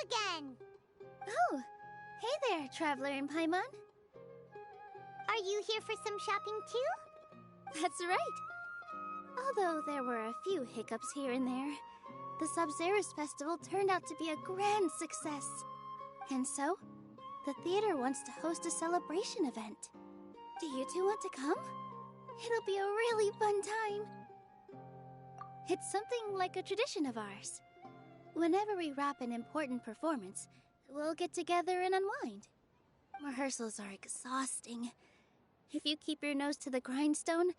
again! Oh, hey there, Traveler in Paimon. Are you here for some shopping too? That's right. Although there were a few hiccups here and there, the Sub-Zerus Festival turned out to be a grand success. And so, the theater wants to host a celebration event. Do you two want to come? It'll be a really fun time. It's something like a tradition of ours. Whenever we wrap an important performance, we'll get together and unwind. Rehearsals are exhausting. If you keep your nose to the grindstone,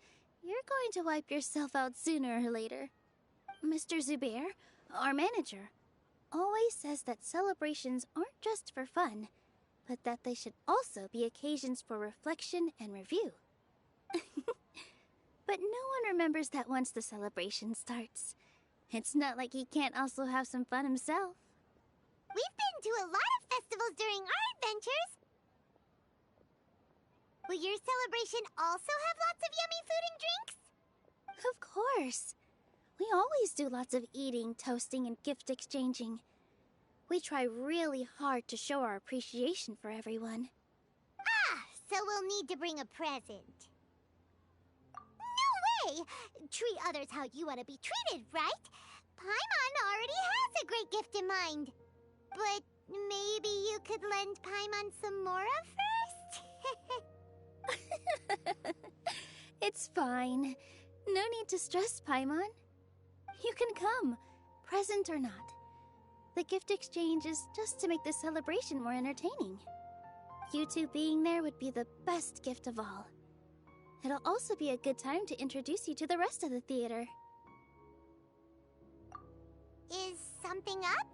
you're going to wipe yourself out sooner or later. Mr. Zubair, our manager, always says that celebrations aren't just for fun, but that they should also be occasions for reflection and review. But no one remembers that once the celebration starts. It's not like he can't also have some fun himself. We've been to a lot of festivals during our adventures. Will your celebration also have lots of yummy food and drinks? Of course. We always do lots of eating, toasting, and gift exchanging. We try really hard to show our appreciation for everyone. Ah, so we'll need to bring a present. No way! Treat others how you want to be treated, right? Paimon already has a great gift in mind. But maybe you could lend Paimon some more first? It's fine. No need to stress, Paimon. You can come, present or not. The gift exchange is just to make the celebration more entertaining. You two being there would be the best gift of all. It'll also be a good time to introduce you to the rest of the theater. Is something up?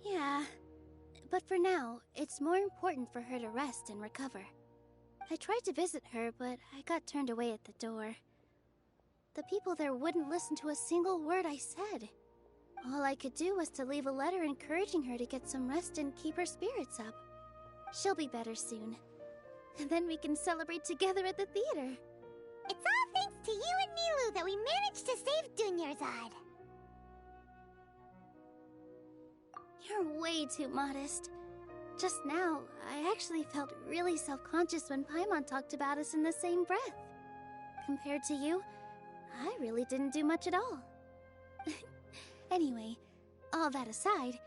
Yeah, but for now, it's more important for her to rest and recover. I tried to visit her, but I got turned away at the door. The people there wouldn't listen to a single word I said. All I could do was to leave a letter encouraging her to get some rest and keep her spirits up. She'll be better soon. And then we can celebrate together at the theater. It's all thanks to you and Nilou that we managed to save Dunyarzad. You're way too modest. Just now, I actually felt really self-conscious when Paimon talked about us in the same breath. Compared to you, I really didn't do much at all. Anyway, all that aside,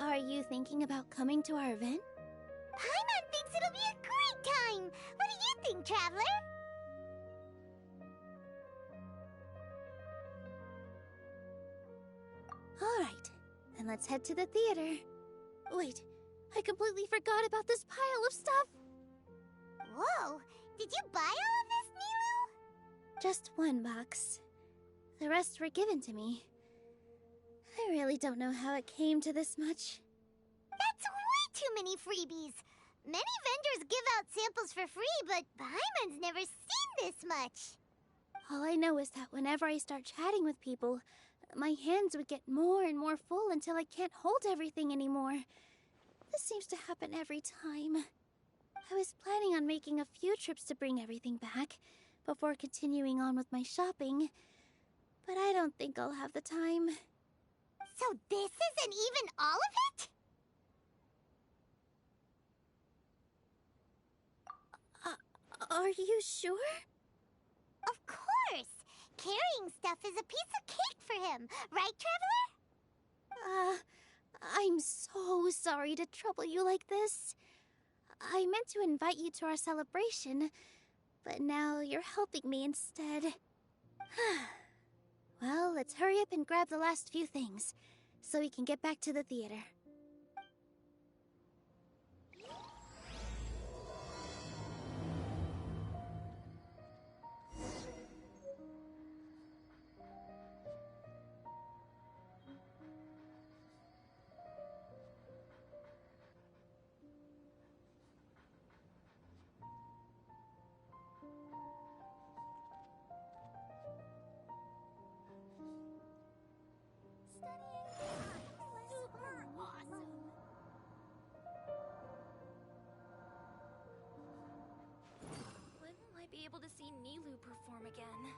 are you thinking about coming to our event? Paimon thinks it'll be a great time! What do you think, Traveler? Alright, then let's head to the theater. Wait, I completely forgot about this pile of stuff! Whoa! Did you buy all of this, Nilou? Just one box. The rest were given to me. I really don't know how it came to this much. That's way too many freebies! Many vendors give out samples for free, but Paimon's never seen this much. All I know is that whenever I start chatting with people, my hands would get more and more full until I can't hold everything anymore. This seems to happen every time. I was planning on making a few trips to bring everything back before continuing on with my shopping, but I don't think I'll have the time. So this isn't even all of it? Are you sure? Of course! Carrying stuff is a piece of cake for him, right, Traveler? I'm so sorry to trouble you like this. I meant to invite you to our celebration, but now you're helping me instead. Well, let's hurry up and grab the last few things, so we can get back to the theater. Super awesome! When will I be able to see Nilou perform again?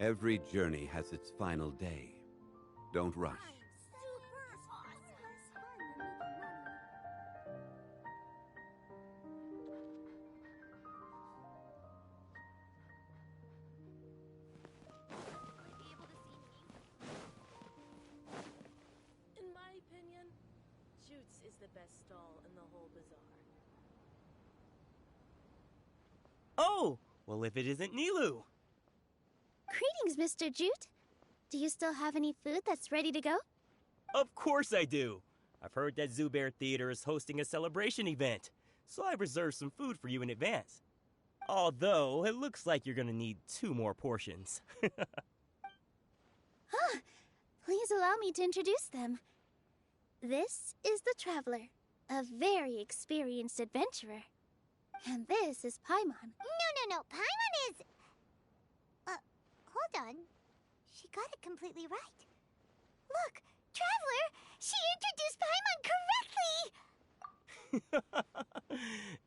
Every journey has its final day. Don't rush. In my opinion, Jute's is the best stall in the whole bazaar. Oh! Well, if it isn't Nilou! Greetings, Mr. Jute. Do you still have any food that's ready to go? Of course I do! I've heard that Zubair Theater is hosting a celebration event, so I reserved some food for you in advance. Although, it looks like you're gonna need 2 more portions. Please allow me to introduce them. This is the Traveler, a very experienced adventurer. And this is Paimon. No. Paimon is... hold on. She got it completely right. Look, Traveler! She introduced Paimon correctly!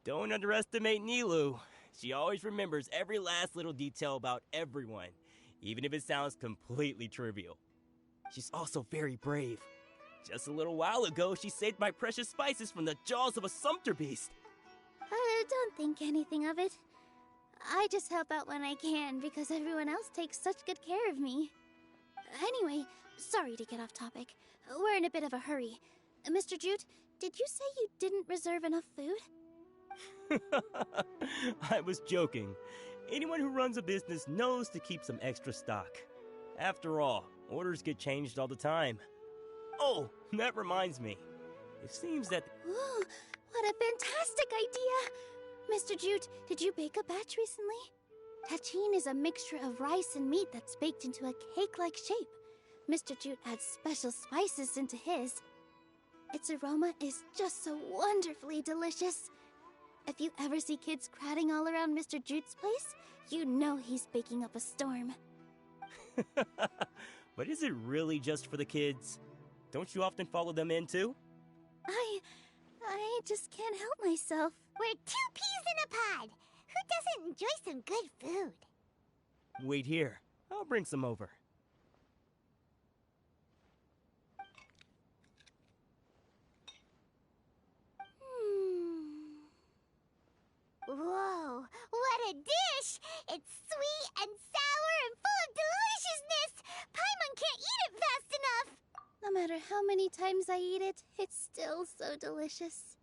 Don't underestimate Nilou. She always remembers every last little detail about everyone, even if it sounds completely trivial. She's also very brave. Just a little while ago, she saved my precious spices from the jaws of a sumpter beast. Don't think anything of it. I just help out when I can because everyone else takes such good care of me. Anyway, sorry to get off topic. We're in a bit of a hurry. Mr. Jute, did you say you didn't reserve enough food? I was joking. Anyone who runs a business knows to keep some extra stock. After all, orders get changed all the time. Oh, that reminds me. It seems that... Ooh, what a fantastic idea! Mr. Jute, did you bake a batch recently? Tachine is a mixture of rice and meat that's baked into a cake-like shape. Mr. Jute adds special spices into his. Its aroma is just so wonderfully delicious. If you ever see kids crowding all around Mr. Jute's place, you know he's baking up a storm. But is it really just for the kids? Don't you often follow them in, too? I just can't help myself. We're 2 peas in a pod! Who doesn't enjoy some good food? Wait here. I'll bring some over. Whoa, what a dish! It's sweet and sour and full of deliciousness! Paimon can't eat it fast enough! No matter how many times I eat it, it's still so delicious.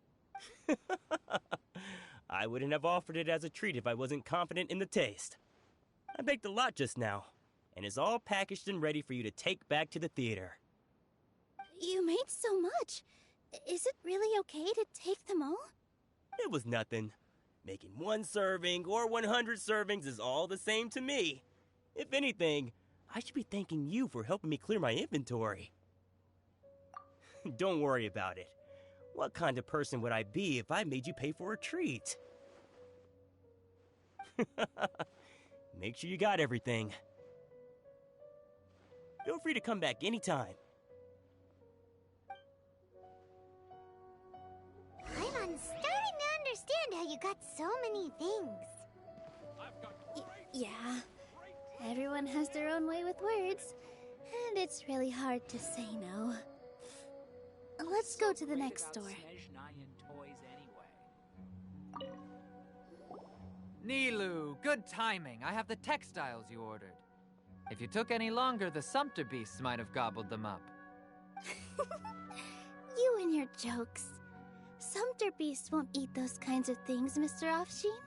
I wouldn't have offered it as a treat if I wasn't confident in the taste. I baked a lot just now, and it's all packaged and ready for you to take back to the theater. You made so much. Is it really okay to take them all? It was nothing. Making 1 serving or 100 servings is all the same to me. If anything, I should be thanking you for helping me clear my inventory. Don't worry about it. What kind of person would I be if I made you pay for a treat? Make sure you got everything. Feel free to come back anytime. Paimon's starting to understand how you got so many things. Yeah. Everyone has their own way with words, and it's really hard to say no. Let's go to the next door. Nilou, good timing. I have the textiles you ordered. If you took any longer, the sumpter beasts might have gobbled them up. You and your jokes. Sumpter beasts won't eat those kinds of things, Mr. Offsheen.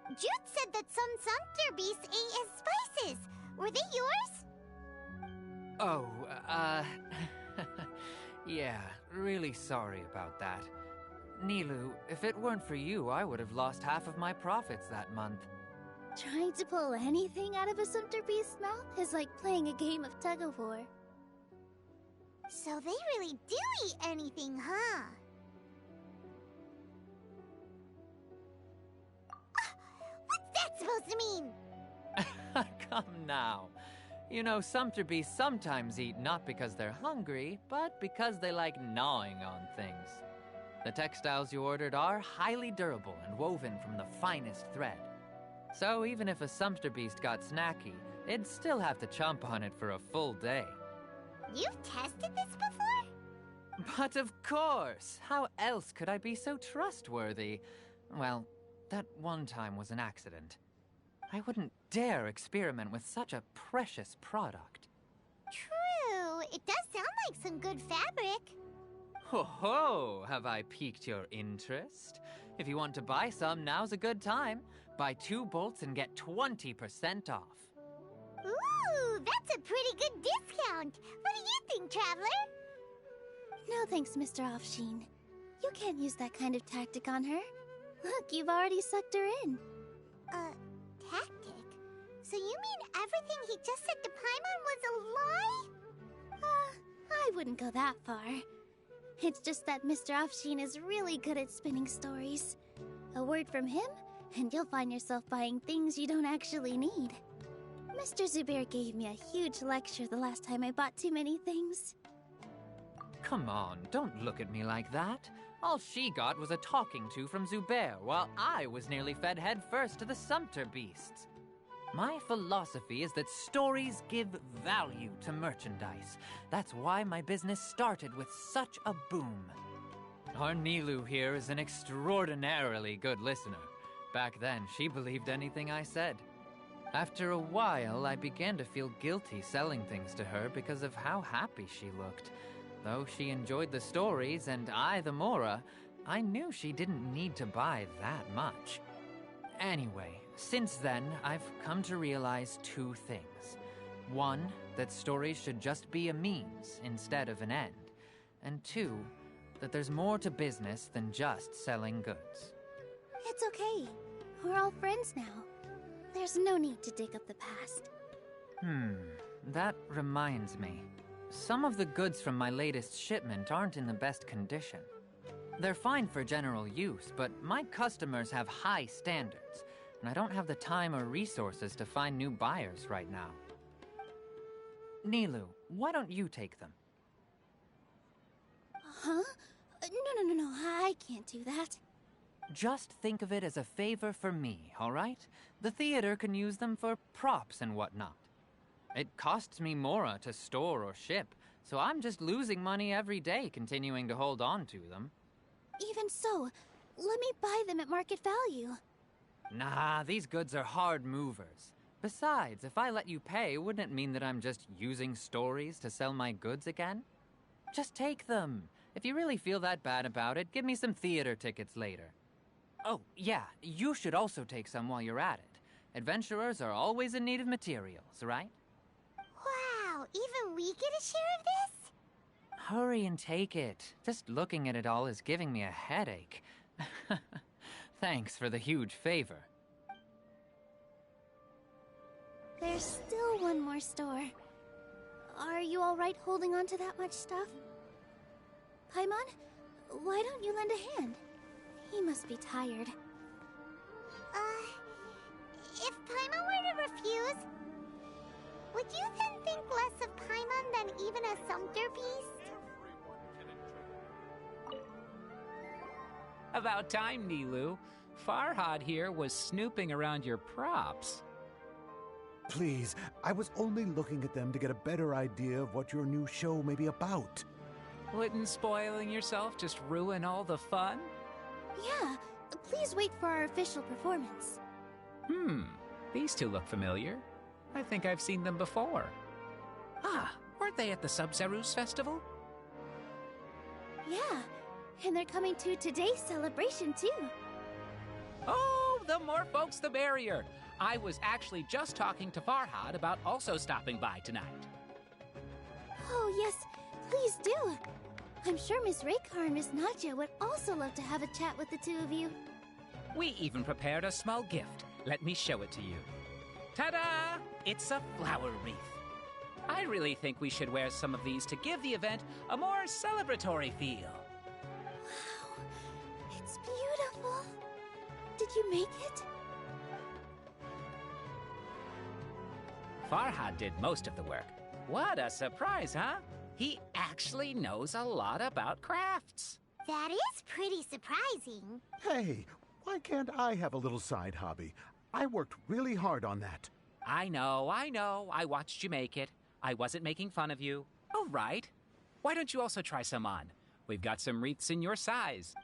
Jude said that some sumpter beasts ate his spices. Were they yours? Oh, yeah, really sorry about that. Nilou, if it weren't for you, I would have lost half of my profits that month. Trying to pull anything out of a sumpter beast's mouth is like playing a game of tug-of-war. So they really do eat anything, huh? What's that supposed to mean? Come now. You know, sumpter beasts sometimes eat not because they're hungry, but because they like gnawing on things. The textiles you ordered are highly durable and woven from the finest thread. So even if a sumpter beast got snacky, It'd still have to chomp on it for a full day. You've tested this before? But of course! How else could I be so trustworthy? Well, that one time was an accident. I wouldn't dare experiment with such a precious product. True. It does sound like some good fabric. Ho ho! Have I piqued your interest? If you want to buy some, now's a good time. Buy 2 bolts and get 20% off. Ooh, that's a pretty good discount. What do you think, Traveler? No thanks, Mr. Offsheen. You can't use that kind of tactic on her. Look, you've already sucked her in. Tactic? So you mean everything he just said to Paimon was a lie? I wouldn't go that far. It's just that Mr. Offsheen is really good at spinning stories. A word from him, and you'll find yourself buying things you don't actually need. Mr. Zubair gave me a huge lecture the last time I bought too many things. Come on, don't look at me like that. All she got was a talking to from Zubair, while I was nearly fed headfirst to the Sumter beasts. My philosophy is that stories give value to merchandise. That's why my business started with such a boom. Our Nilou here is an extraordinarily good listener. Back then, she believed anything I said. After a while, I began to feel guilty selling things to her because of how happy she looked. Though she enjoyed the stories and I the Mora, I knew she didn't need to buy that much. Anyway, since then, I've come to realize 2 things. 1, that stories should just be a means instead of an end. And 2, that there's more to business than just selling goods. It's okay. We're all friends now. There's no need to dig up the past. That reminds me. Some of the goods from my latest shipment aren't in the best condition. They're fine for general use, but my customers have high standards, and I don't have the time or resources to find new buyers right now. Nilou, why don't you take them? Huh? No, I can't do that. Just think of it as a favor for me, all right? The theater can use them for props and whatnot. It costs me Mora to store or ship, so I'm just losing money every day continuing to hold on to them. Even so, let me buy them at market value. Nah, these goods are hard movers. Besides, if I let you pay, wouldn't it mean that I'm just using stories to sell my goods again? Just take them. If you really feel that bad about it, give me some theater tickets later. Oh, yeah, you should also take some while you're at it. Adventurers are always in need of materials, right? Wow, even we get a share of this? Hurry and take it. Just looking at it all is giving me a headache. Thanks for the huge favor. There's still one more store. Are you all right holding on to that much stuff? Paimon, why don't you lend a hand? He must be tired. If Paimon were to refuse, would you then think less of Paimon than even a Sumter beast? About time, Nilou. Farhad here was snooping around your props. Please, I was only looking at them to get a better idea of what your new show may be about. Wouldn't spoiling yourself just ruin all the fun? Yeah, please wait for our official performance. These 2 look familiar. I think I've seen them before. Ah, weren't they at the Sub-Zerus Festival? Yeah, and they're coming to today's celebration too. Oh, the more folks the merrier. I was actually just talking to Farhad about also stopping by tonight. Oh yes, please do. I'm sure Miss Raykar and Miss Nadja would also love to have a chat with the 2 of you. We even prepared a small gift. Let me show it to you. Ta-da! It's a flower wreath. I really think we should wear some of these to give the event a more celebratory feel. Wow, it's beautiful. Did you make it? Farhad did most of the work. What a surprise, huh? He actually knows a lot about crafts. That is pretty surprising. Hey, why can't I have a little side hobby? I worked really hard on that. I know. I watched you make it. I wasn't making fun of you. All right. Why don't you also try some on? We've got some wreaths in your size.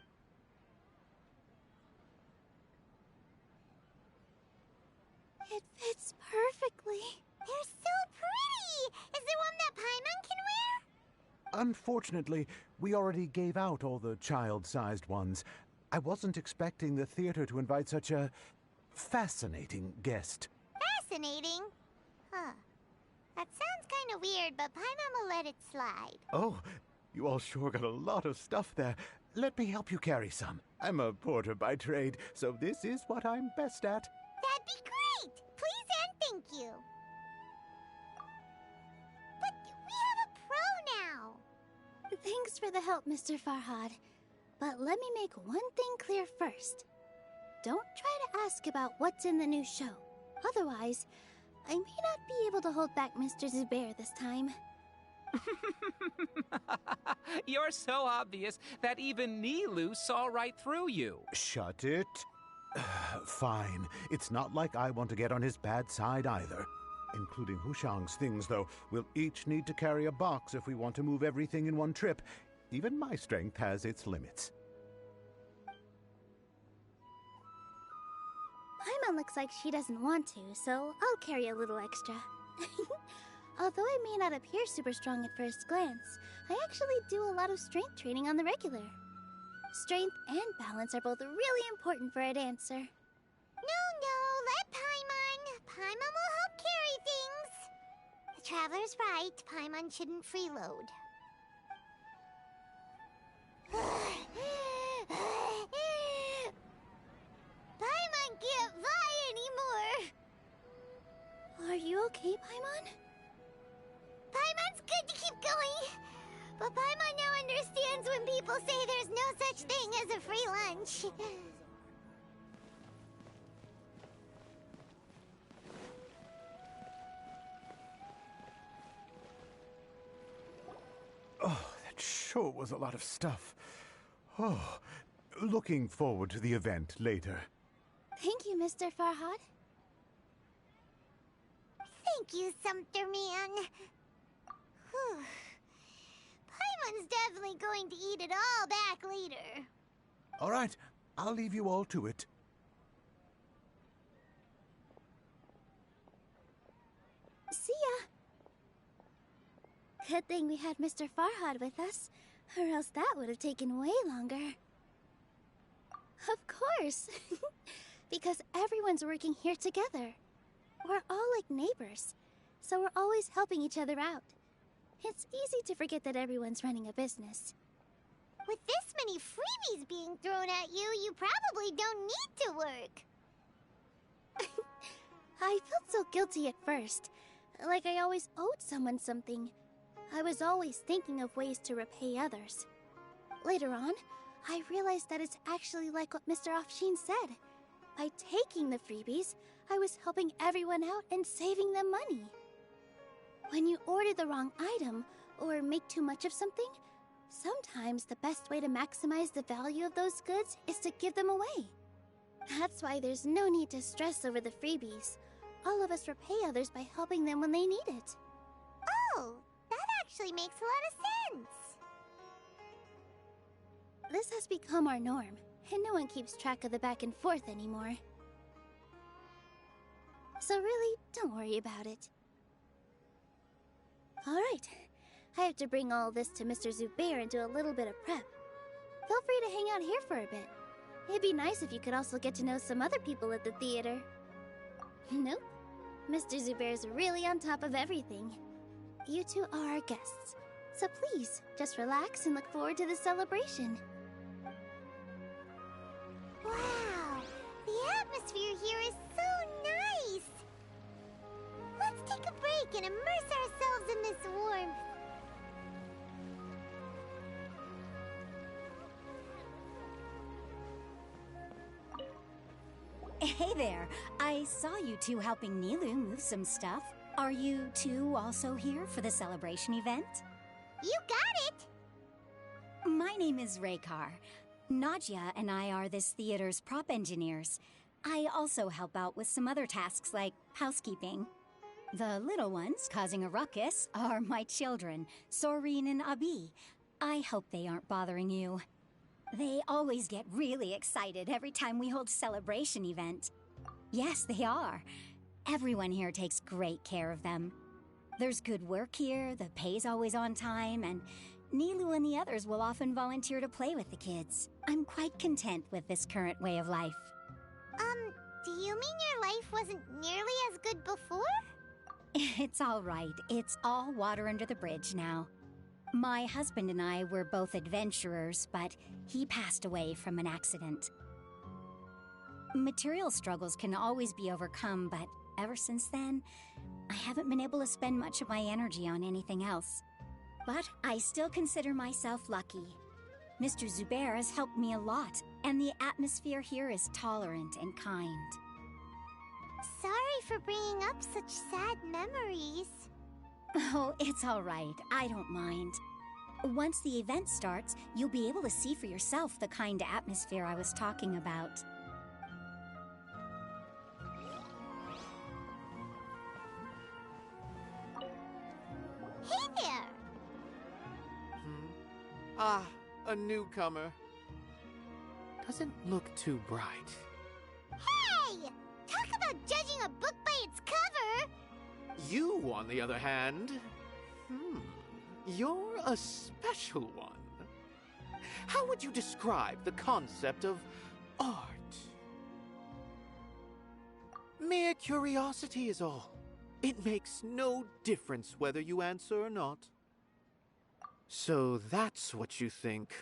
It fits perfectly. They're so pretty! Is there one that Paimon can wear? Unfortunately, we already gave out all the child-sized ones. I wasn't expecting the theater to invite such a fascinating guest. Fascinating? Huh. That sounds kind of weird, but Paimon will let it slide. Oh, you all sure got a lot of stuff there. Let me help you carry some. I'm a porter by trade, so this is what I'm best at. That'd be great! Please and thank you. But we have a pro now. Thanks for the help, Mr. Farhad. But let me make one thing clear first. Don't try to ask about what's in the new show. Otherwise, I may not be able to hold back Mr. Zubair this time. You're so obvious that even Nilou saw right through you. Shut it. Fine. It's not like I want to get on his bad side either. Including Hushang's things, though. We'll each need to carry a box if we want to move everything in one trip. Even my strength has its limits. Paimon looks like she doesn't want to, so I'll carry a little extra. Although I may not appear super strong at first glance, I actually do a lot of strength training on the regular. Strength and balance are both really important for a dancer. No, let Paimon. Paimon will help carry things. The Traveler's right. Paimon shouldn't freeload. Paimon can't fly anymore. Are you okay, Paimon? Paimon's good to keep going. But Paimon now understands when people say there's no such thing as a free lunch. Oh, that sure was a lot of stuff. Oh, looking forward to the event later. Thank you, Mr. Farhad. Thank you, Sumpter Man. Whew. Paimon's definitely going to eat it all back later. All right, I'll leave you all to it. See ya! Good thing we had Mr. Farhad with us, or else that would have taken way longer. Of course! Because everyone's working here together. We're all like neighbors, so we're always helping each other out. It's easy to forget that everyone's running a business. With this many freebies being thrown at you, you probably don't need to work. I felt so guilty at first, like I always owed someone something. I was always thinking of ways to repay others. Later on, I realized that it's actually like what Mr. Afshin said. By taking the freebies, I was helping everyone out and saving them money. When you order the wrong item, or make too much of something, sometimes the best way to maximize the value of those goods is to give them away. That's why there's no need to stress over the freebies. All of us repay others by helping them when they need it. Oh, that actually makes a lot of sense. This has become our norm, and no one keeps track of the back and forth anymore. So really, don't worry about it. Alright, I have to bring all this to Mr. Zubair and do a little bit of prep. Feel free to hang out here for a bit. It'd be nice if you could also get to know some other people at the theater. Nope. Mr. Zubair's really on top of everything. You two are our guests, so please, just relax and look forward to the celebration. Wow, the atmosphere here is so nice. Let's take a break and immerse ourselves in this warmth. Hey there, I saw you two helping Nilou move some stuff. Are you two also here for the celebration event? You got it! My name is Raykar. Nadia and I are this theater's prop engineers. I also help out with some other tasks like housekeeping. The little ones causing a ruckus are my children, Soreen and Abi. I hope they aren't bothering you. They always get really excited every time we hold a celebration event. Yes, they are. Everyone here takes great care of them. There's good work here, the pay's always on time, and Nilou and the others will often volunteer to play with the kids. I'm quite content with this current way of life. Do you mean your life wasn't nearly as good before? It's all right. It's all water under the bridge now. My husband and I were both adventurers, but he passed away from an accident. Material struggles can always be overcome, but ever since then, I haven't been able to spend much of my energy on anything else. But I still consider myself lucky. Mr. Zubair has helped me a lot, and the atmosphere here is tolerant and kind. Sorry for bringing up such sad memories. Oh, it's all right. I don't mind. Once the event starts, you'll be able to see for yourself the kind of atmosphere I was talking about. Hey there! Ah, a newcomer. Doesn't look too bright. Hey! Talk about judging a book by its cover! You, on the other hand, you're a special one. How would you describe the concept of art? Mere curiosity is all. It makes no difference whether you answer or not. So that's what you think,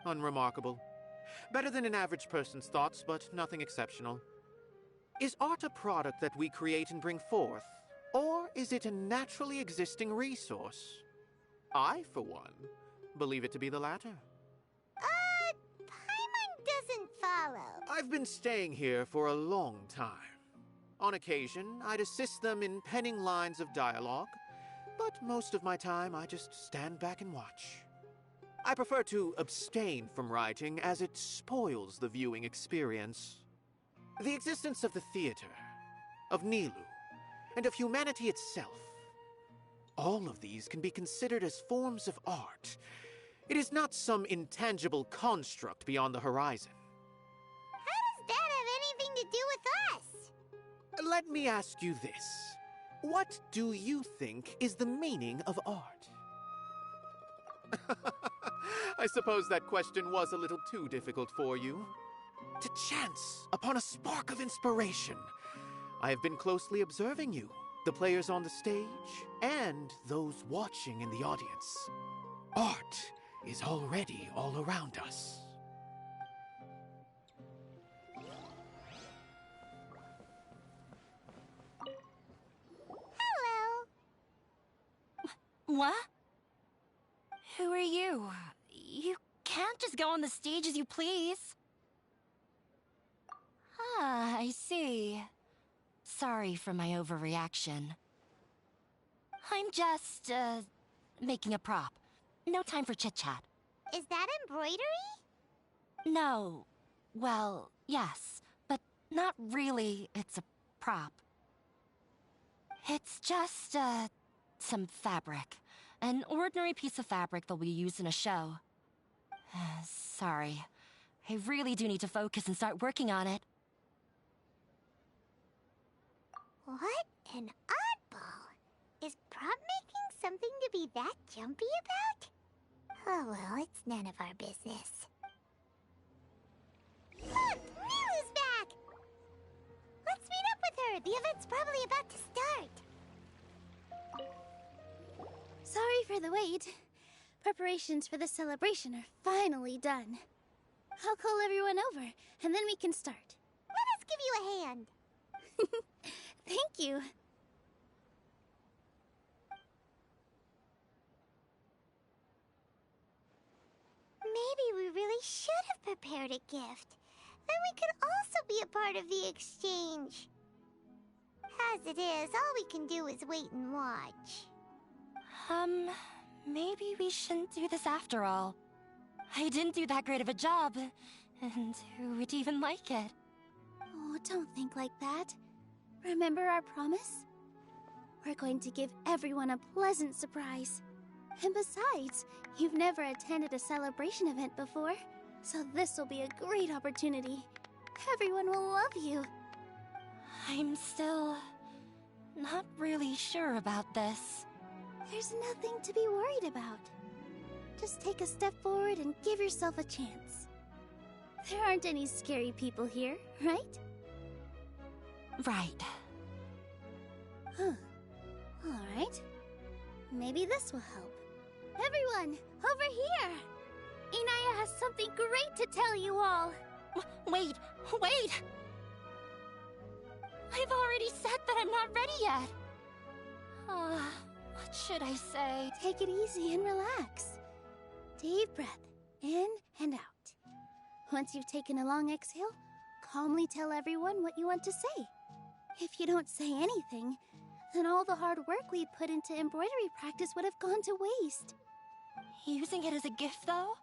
Unremarkable. Better than an average person's thoughts, but nothing exceptional. Is art a product that we create and bring forth, or is it a naturally existing resource? I, for one, believe it to be the latter. Paimon doesn't follow. I've been staying here for a long time. On occasion, I'd assist them in penning lines of dialogue, but most of my time I just stand back and watch. I prefer to abstain from writing as it spoils the viewing experience. The existence of the theater, of Nilou, and of humanity itself. All of these can be considered as forms of art. It is not some intangible construct beyond the horizon. How does that have anything to do with us? Let me ask you this. What do you think is the meaning of art? I suppose that question was a little too difficult for you. To chance upon a spark of inspiration, I have been closely observing you, the players on the stage, and those watching in the audience. Art is already all around us. Hello. What? Who are you? You can't just go on the stage as you please. Ah, I see. Sorry for my overreaction. I'm just, making a prop. No time for chit-chat. Is that embroidery? No. Well, yes, but not really. It's a prop. It's just, some fabric. An ordinary piece of fabric that we use in a show. Sorry. I really do need to focus and start working on it. What an oddball. Is prop making something to be that jumpy about? Oh well, it's none of our business. Look! Nilou's back! Let's meet up with her. The event's probably about to start. Sorry for the wait. Preparations for the celebration are finally done. I'll call everyone over, and then we can start. Let us give you a hand. Thank you. Maybe we really should have prepared a gift. Then we could also be a part of the exchange. As it is, all we can do is wait and watch. Maybe we shouldn't do this after all. I didn't do that great of a job, and who would even like it? Oh, don't think like that. Remember our promise? We're going to give everyone a pleasant surprise. And besides, you've never attended a celebration event before, so this will be a great opportunity. Everyone will love you. I'm still not really sure about this. There's nothing to be worried about. Just take a step forward and give yourself a chance. There aren't any scary people here, right? Right. Huh. Alright. Maybe this will help. Everyone, over here! Inaya has something great to tell you all! Wait! I've already said that I'm not ready yet! What should I say? Take it easy and relax. Deep breath, in and out. Once you've taken a long exhale, calmly tell everyone what you want to say. If you don't say anything, then all the hard work we put into embroidery practice would have gone to waste. Using it as a gift, though?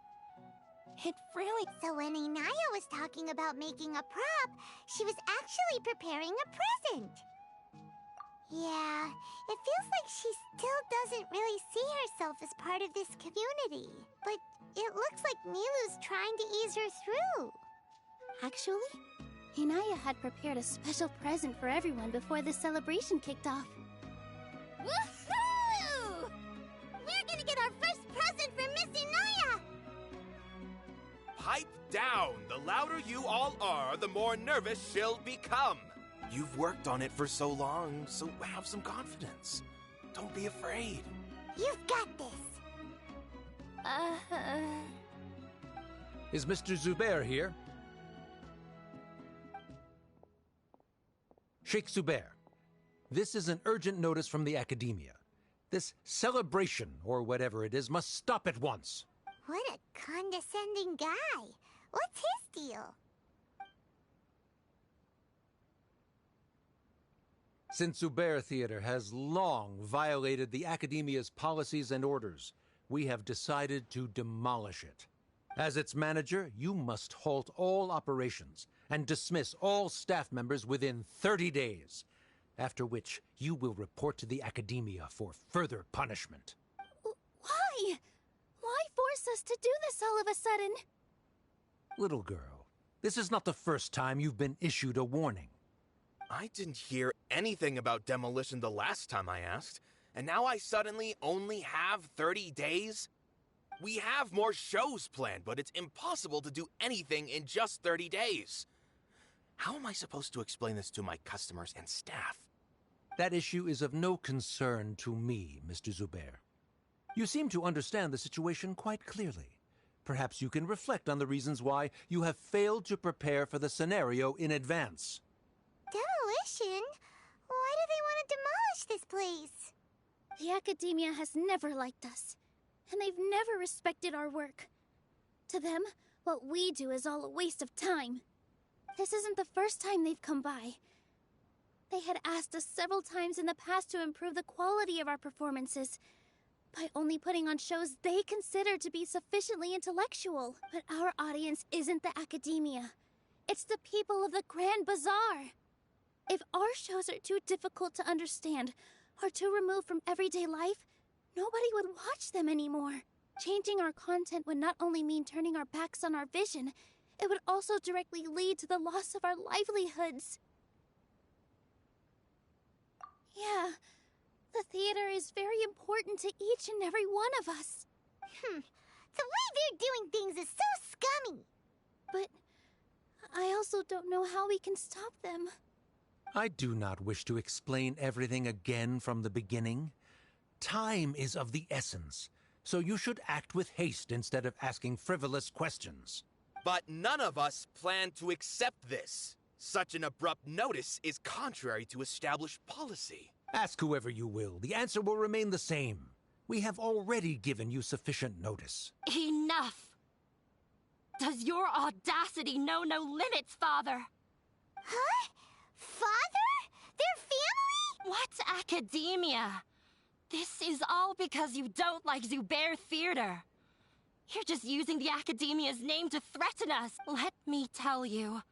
It really... So when Inaya was talking about making a prop, she was actually preparing a present. Yeah, it feels like she still doesn't really see herself as part of this community. But it looks like Nilou's trying to ease her through. Actually, Inaya had prepared a special present for everyone before the celebration kicked off. Woohoo! We're gonna get our first present from Miss Inaya! Pipe down! The louder you all are, the more nervous she'll become. You've worked on it for so long, so have some confidence. Don't be afraid. You've got this. Is Mr. Zubair here? Sheikh Zubair, this is an urgent notice from the Academia. This celebration, or whatever it is, must stop at once. What a condescending guy. What's his deal? Since Zubair Theater has long violated the Academia's policies and orders, we have decided to demolish it. As its manager, you must halt all operations and dismiss all staff members within 30 days, after which you will report to the Academia for further punishment. Why? Why force us to do this all of a sudden? Little girl, this is not the first time you've been issued a warning. I didn't hear anything about demolition the last time I asked, and now I suddenly only have 30 days? We have more shows planned, but it's impossible to do anything in just 30 days. How am I supposed to explain this to my customers and staff? That issue is of no concern to me, Mr. Zubair. You seem to understand the situation quite clearly. Perhaps you can reflect on the reasons why you have failed to prepare for the scenario in advance. Demolition? Why do they want to demolish this place? The Academia has never liked us, and they've never respected our work. To them, what we do is all a waste of time. This isn't the first time they've come by. They had asked us several times in the past to improve the quality of our performances by only putting on shows they consider to be sufficiently intellectual. But our audience isn't the Academia. It's the people of the Grand Bazaar. If our shows are too difficult to understand or too removed from everyday life, nobody would watch them anymore. Changing our content would not only mean turning our backs on our vision, it would also directly lead to the loss of our livelihoods. Yeah, the theater is very important to each and every one of us. The way they're doing things is so scummy. But I also don't know how we can stop them. I do not wish to explain everything again from the beginning. Time is of the essence, so you should act with haste instead of asking frivolous questions. But none of us plan to accept this. Such an abrupt notice is contrary to established policy. Ask whoever you will. The answer will remain the same. We have already given you sufficient notice. Enough! Does your audacity know no limits, Father? Huh? Father? Their family? What academia? This is all because you don't like Zubair Theater. You're just using the Academia's name to threaten us. Let me tell you,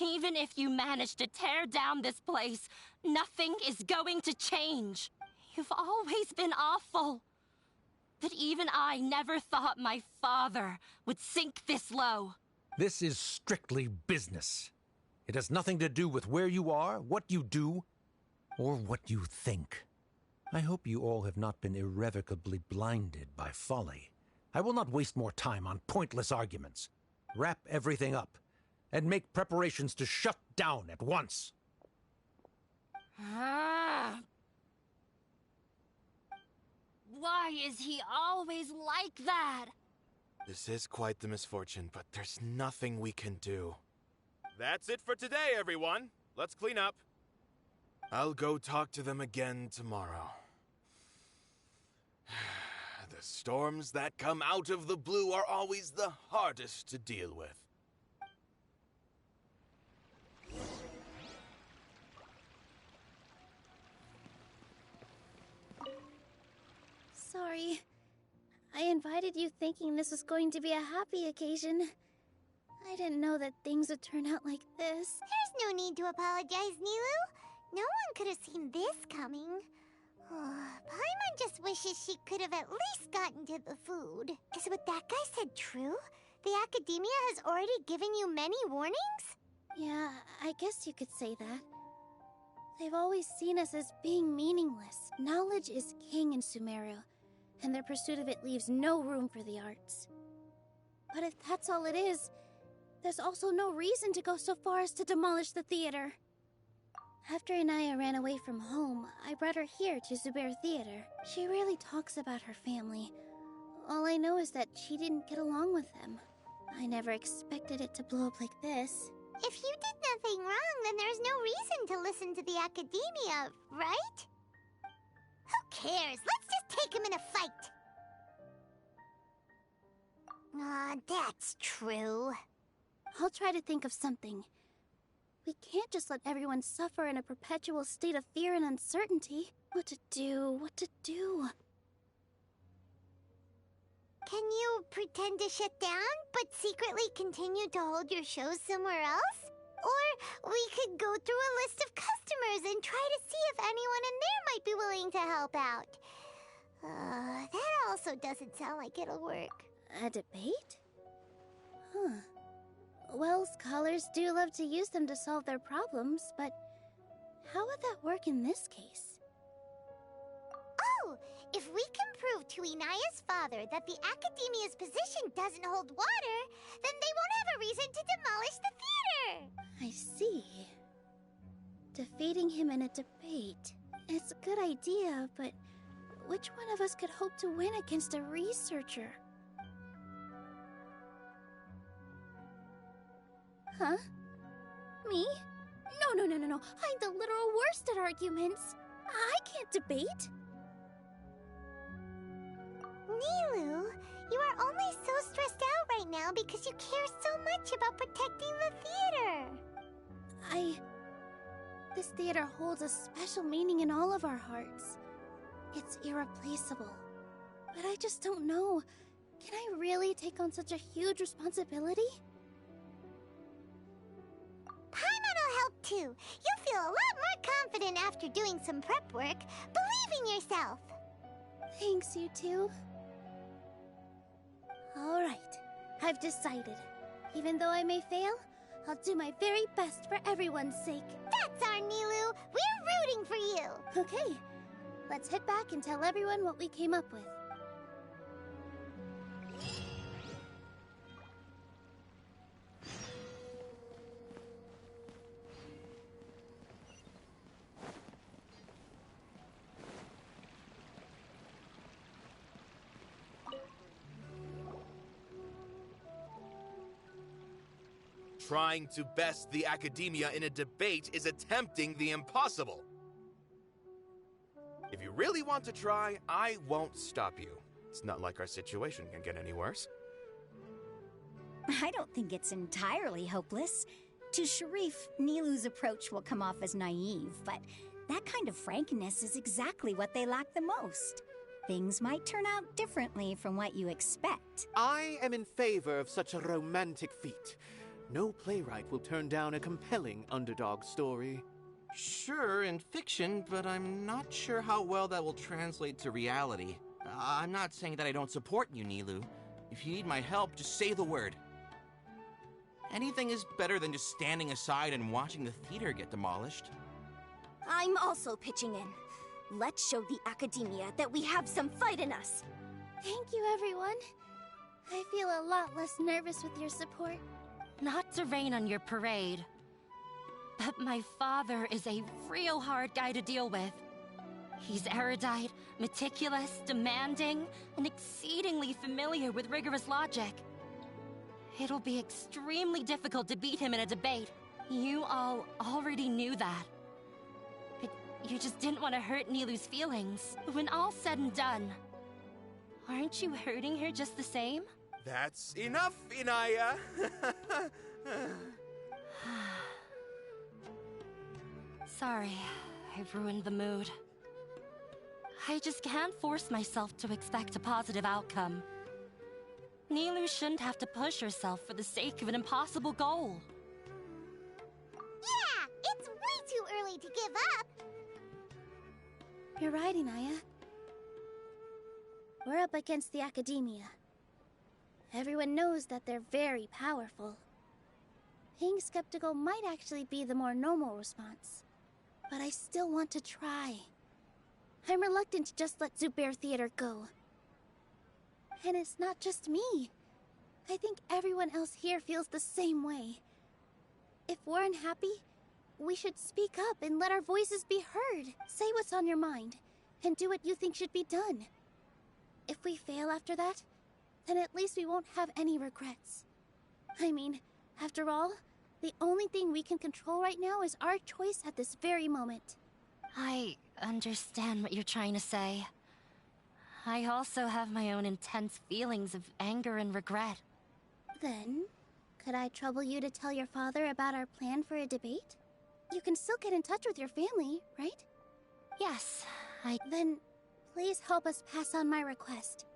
Even if you manage to tear down this place, nothing is going to change. You've always been awful. But even I never thought my father would sink this low. This is strictly business. It has nothing to do with where you are, what you do, or what you think. I hope you all have not been irrevocably blinded by folly. I will not waste more time on pointless arguments. Wrap everything up, and make preparations to shut down at once. Why is he always like that? This is quite the misfortune, but there's nothing we can do. That's it for today, everyone. Let's clean up. I'll go talk to them again tomorrow. The storms that come out of the blue are always the hardest to deal with. Sorry. I invited you thinking this was going to be a happy occasion. I didn't know that things would turn out like this. There's no need to apologize, Nilou. No one could have seen this coming. Paimon just wishes she could have at least gotten to the food. Is what that guy said true? The Academia has already given you many warnings? Yeah, I guess you could say that. They've always seen us as being meaningless. Knowledge is king in Sumeru, and their pursuit of it leaves no room for the arts. But if that's all it is, there's also no reason to go so far as to demolish the theater. After Inaya ran away from home, I brought her here to Zubair Theater. She rarely talks about her family. All I know is that she didn't get along with them. I never expected it to blow up like this. If you did nothing wrong, then there's no reason to listen to the Academia, right? Who cares? Let's just take him in a fight! That's true. I'll try to think of something. We can't just let everyone suffer in a perpetual state of fear and uncertainty. What to do? Can you pretend to shut down, but secretly continue to hold your shows somewhere else? Or we could go through a list of customers and try to see if anyone in there might be willing to help out. That also doesn't sound like it'll work. A debate? Huh. Well, scholars do love to use them to solve their problems, but how would that work in this case? Oh, if we can prove to Inaya's father that the Academia's position doesn't hold water, then they won't have a reason to demolish the theater! I see. Defeating him in a debate. It's a good idea, but which one of us could hope to win against a researcher? Huh? Me? No. I'm the literal worst at arguments. I can't debate. Nilou, you are only so stressed out right now because you care so much about protecting the theater. This theater holds a special meaning in all of our hearts. It's irreplaceable. But I just don't know. Can I really take on such a huge responsibility? Paimon will help too. You'll feel a lot more confident after doing some prep work. Believe in yourself. Thanks, you two. Alright, I've decided. Even though I may fail, I'll do my very best for everyone's sake. That's our Nilou! We're rooting for you! Okay, let's head back and tell everyone what we came up with. Trying to best the Academia in a debate is attempting the impossible. If you really want to try, I won't stop you. It's not like our situation can get any worse. I don't think it's entirely hopeless. To Sharif, Nilou's approach will come off as naive, but that kind of frankness is exactly what they lack the most. Things might turn out differently from what you expect. I am in favor of such a romantic feat. No playwright will turn down a compelling underdog story. Sure, in fiction, but I'm not sure how well that will translate to reality. I'm not saying that I don't support you, Nilou. If you need my help, just say the word. Anything is better than just standing aside and watching the theater get demolished. I'm also pitching in. Let's show the Academia that we have some fight in us. Thank you, everyone. I feel a lot less nervous with your support. Not to rain on your parade, but my father is a real hard guy to deal with. He's erudite, meticulous, demanding, and exceedingly familiar with rigorous logic. It'll be extremely difficult to beat him in a debate. You all already knew that. But you just didn't want to hurt Nilou's feelings. When all's said and done, aren't you hurting her just the same? That's enough, Inaya! Sorry, I've ruined the mood. I just can't force myself to expect a positive outcome. Nilou shouldn't have to push herself for the sake of an impossible goal. Yeah, it's way too early to give up. You're right, Inaya. We're up against the Academia. Everyone knows that they're very powerful. Being skeptical might actually be the more normal response. But I still want to try. I'm reluctant to just let Zubair Theater go. And it's not just me. I think everyone else here feels the same way. If we're unhappy, we should speak up and let our voices be heard. Say what's on your mind, and do what you think should be done. If we fail after that, then at least we won't have any regrets. I mean, after all, the only thing we can control right now is our choice at this very moment. I understand what you're trying to say. I also have my own intense feelings of anger and regret. Then, could I trouble you to tell your father about our plan for a debate? You can still get in touch with your family, right? Yes, Then, please help us pass on my request.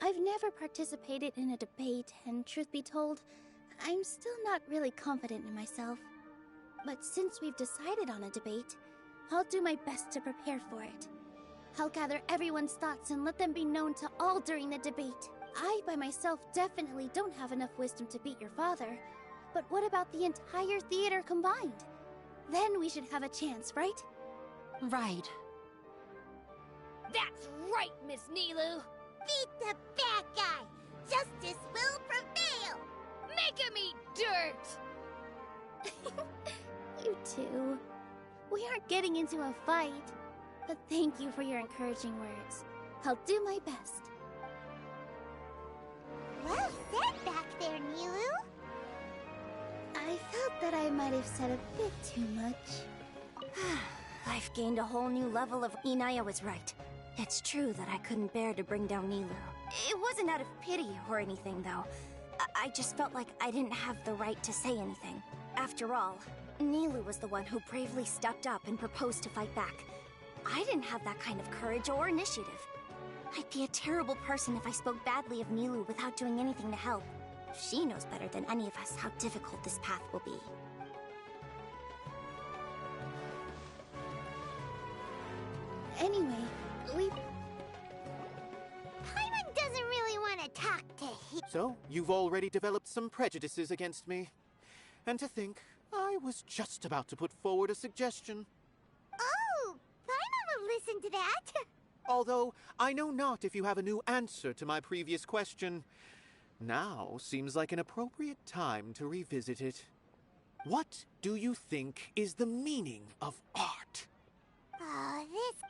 I've never participated in a debate, and truth be told, I'm still not really confident in myself. But since we've decided on a debate, I'll do my best to prepare for it. I'll gather everyone's thoughts and let them be known to all during the debate. I, by myself, definitely don't have enough wisdom to beat your father. But what about the entire theater combined? Then we should have a chance, right? Right. That's right, Miss Nilou! Beat the bad guy! Justice will prevail! Make him eat dirt! You too. We aren't getting into a fight. But thank you for your encouraging words. I'll do my best. Well said back there, Nilou. I felt that I might have said a bit too much. I've gained a whole new level of... Inaya was right. It's true that I couldn't bear to bring down Nilou. It wasn't out of pity or anything, though. I just felt like I didn't have the right to say anything. After all, Nilou was the one who bravely stepped up and proposed to fight back. I didn't have that kind of courage or initiative. I'd be a terrible person if I spoke badly of Nilou without doing anything to help. She knows better than any of us how difficult this path will be. Anyway, Paimon doesn't really want to talk to him. So, you've already developed some prejudices against me. And to think, I was just about to put forward a suggestion. Oh, Paimon will listen to that. Although, I know not if you have a new answer to my previous question. Now seems like an appropriate time to revisit it. What do you think is the meaning of art?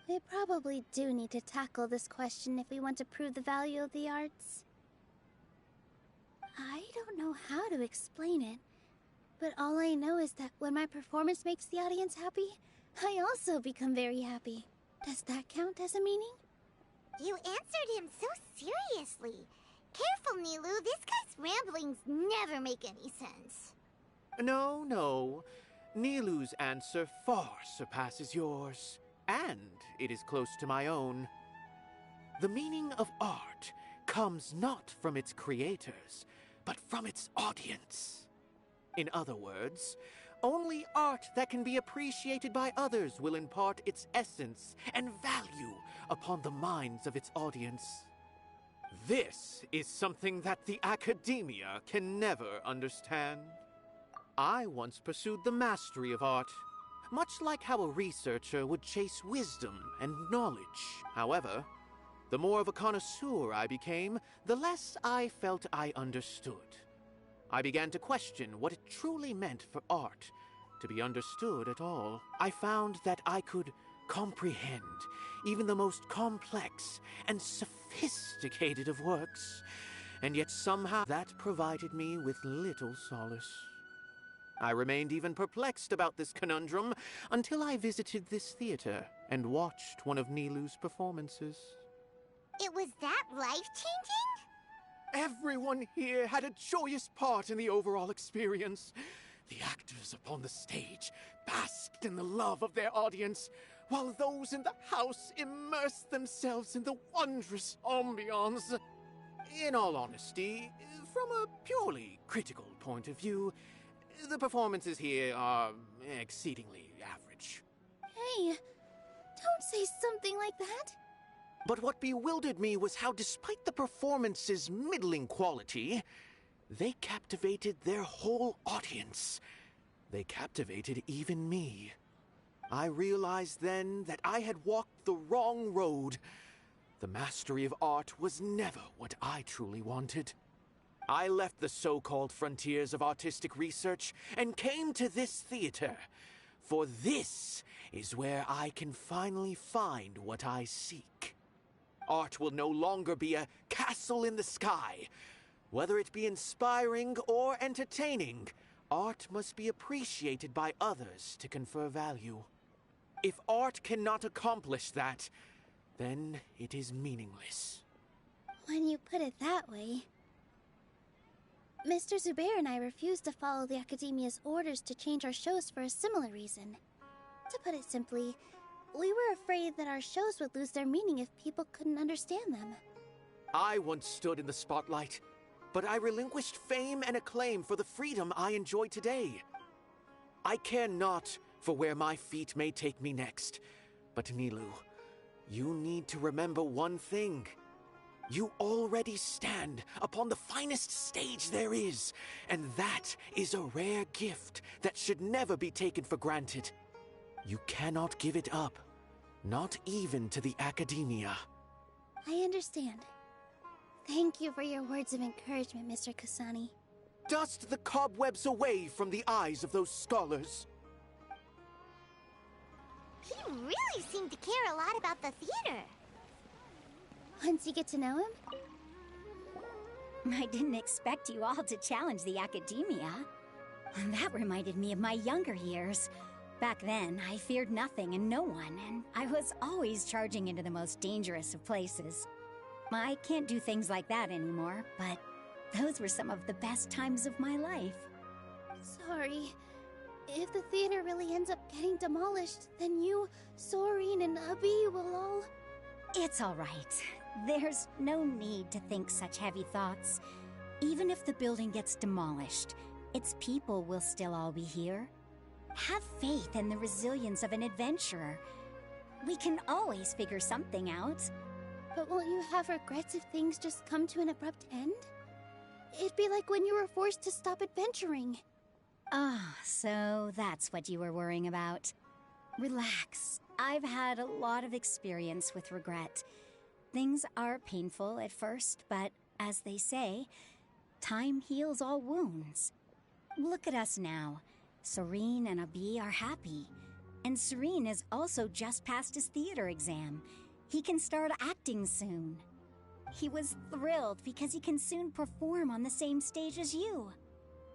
We probably do need to tackle this question if we want to prove the value of the arts. I don't know how to explain it, but all I know is that when my performance makes the audience happy, I also become very happy. Does that count as a meaning? You answered him so seriously. Careful, Nilou. This guy's ramblings never make any sense. No, no. Nilou's answer far surpasses yours. And it is close to my own. The meaning of art comes not from its creators, but from its audience. In other words, only art that can be appreciated by others will impart its essence and value upon the minds of its audience. This is something that the academia can never understand. I once pursued the mastery of art, much like how a researcher would chase wisdom and knowledge. However, the more of a connoisseur I became, the less I felt I understood. I began to question what it truly meant for art to be understood at all. I found that I could comprehend even the most complex and sophisticated of works, and yet somehow that provided me with little solace. I remained even perplexed about this conundrum until I visited this theater and watched one of Nilou's performances. It was that life-changing? Everyone here had a joyous part in the overall experience. The actors upon the stage basked in the love of their audience, while those in the house immersed themselves in the wondrous ambiance. In all honesty, from a purely critical point of view, the performances here are exceedingly average. Hey, don't say something like that. But what bewildered me was how, despite the performance's middling quality, they captivated their whole audience. They captivated even me. I realized then that I had walked the wrong road. The mastery of art was never what I truly wanted. I left the so-called frontiers of artistic research and came to this theater, for this is where I can finally find what I seek. Art will no longer be a castle in the sky. Whether it be inspiring or entertaining, art must be appreciated by others to confer value. If art cannot accomplish that, then it is meaningless. When you put it that way... Mr. Zubair and I refused to follow the Academia's orders to change our shows for a similar reason. To put it simply, we were afraid that our shows would lose their meaning if people couldn't understand them. I once stood in the spotlight, but I relinquished fame and acclaim for the freedom I enjoy today. I care not for where my feet may take me next, but Nilou, you need to remember one thing. You already stand upon the finest stage there is, and that is a rare gift that should never be taken for granted. You cannot give it up, not even to the Academia. I understand. Thank you for your words of encouragement, Mr. Kasani. Dust the cobwebs away from the eyes of those scholars. He really seemed to care a lot about the theater. Once you get to know him? I didn't expect you all to challenge the Academia. And that reminded me of my younger years. Back then, I feared nothing and no one, and I was always charging into the most dangerous of places. I can't do things like that anymore, but those were some of the best times of my life. Sorry. If the theater really ends up getting demolished, then you, Soren, and Abi will all... It's all right. There's no need to think such heavy thoughts. Even if the building gets demolished, its people will still all be here. Have faith in the resilience of an adventurer. We can always figure something out. But won't you have regrets if things just come to an abrupt end? It'd be like when you were forced to stop adventuring. Ah, so that's what you were worrying about. Relax. I've had a lot of experience with regret. Things are painful at first, but as they say, time heals all wounds. Look at us now. Soren and Abi are happy. And Soren has also just passed his theater exam. He can start acting soon. He was thrilled because he can soon perform on the same stage as you.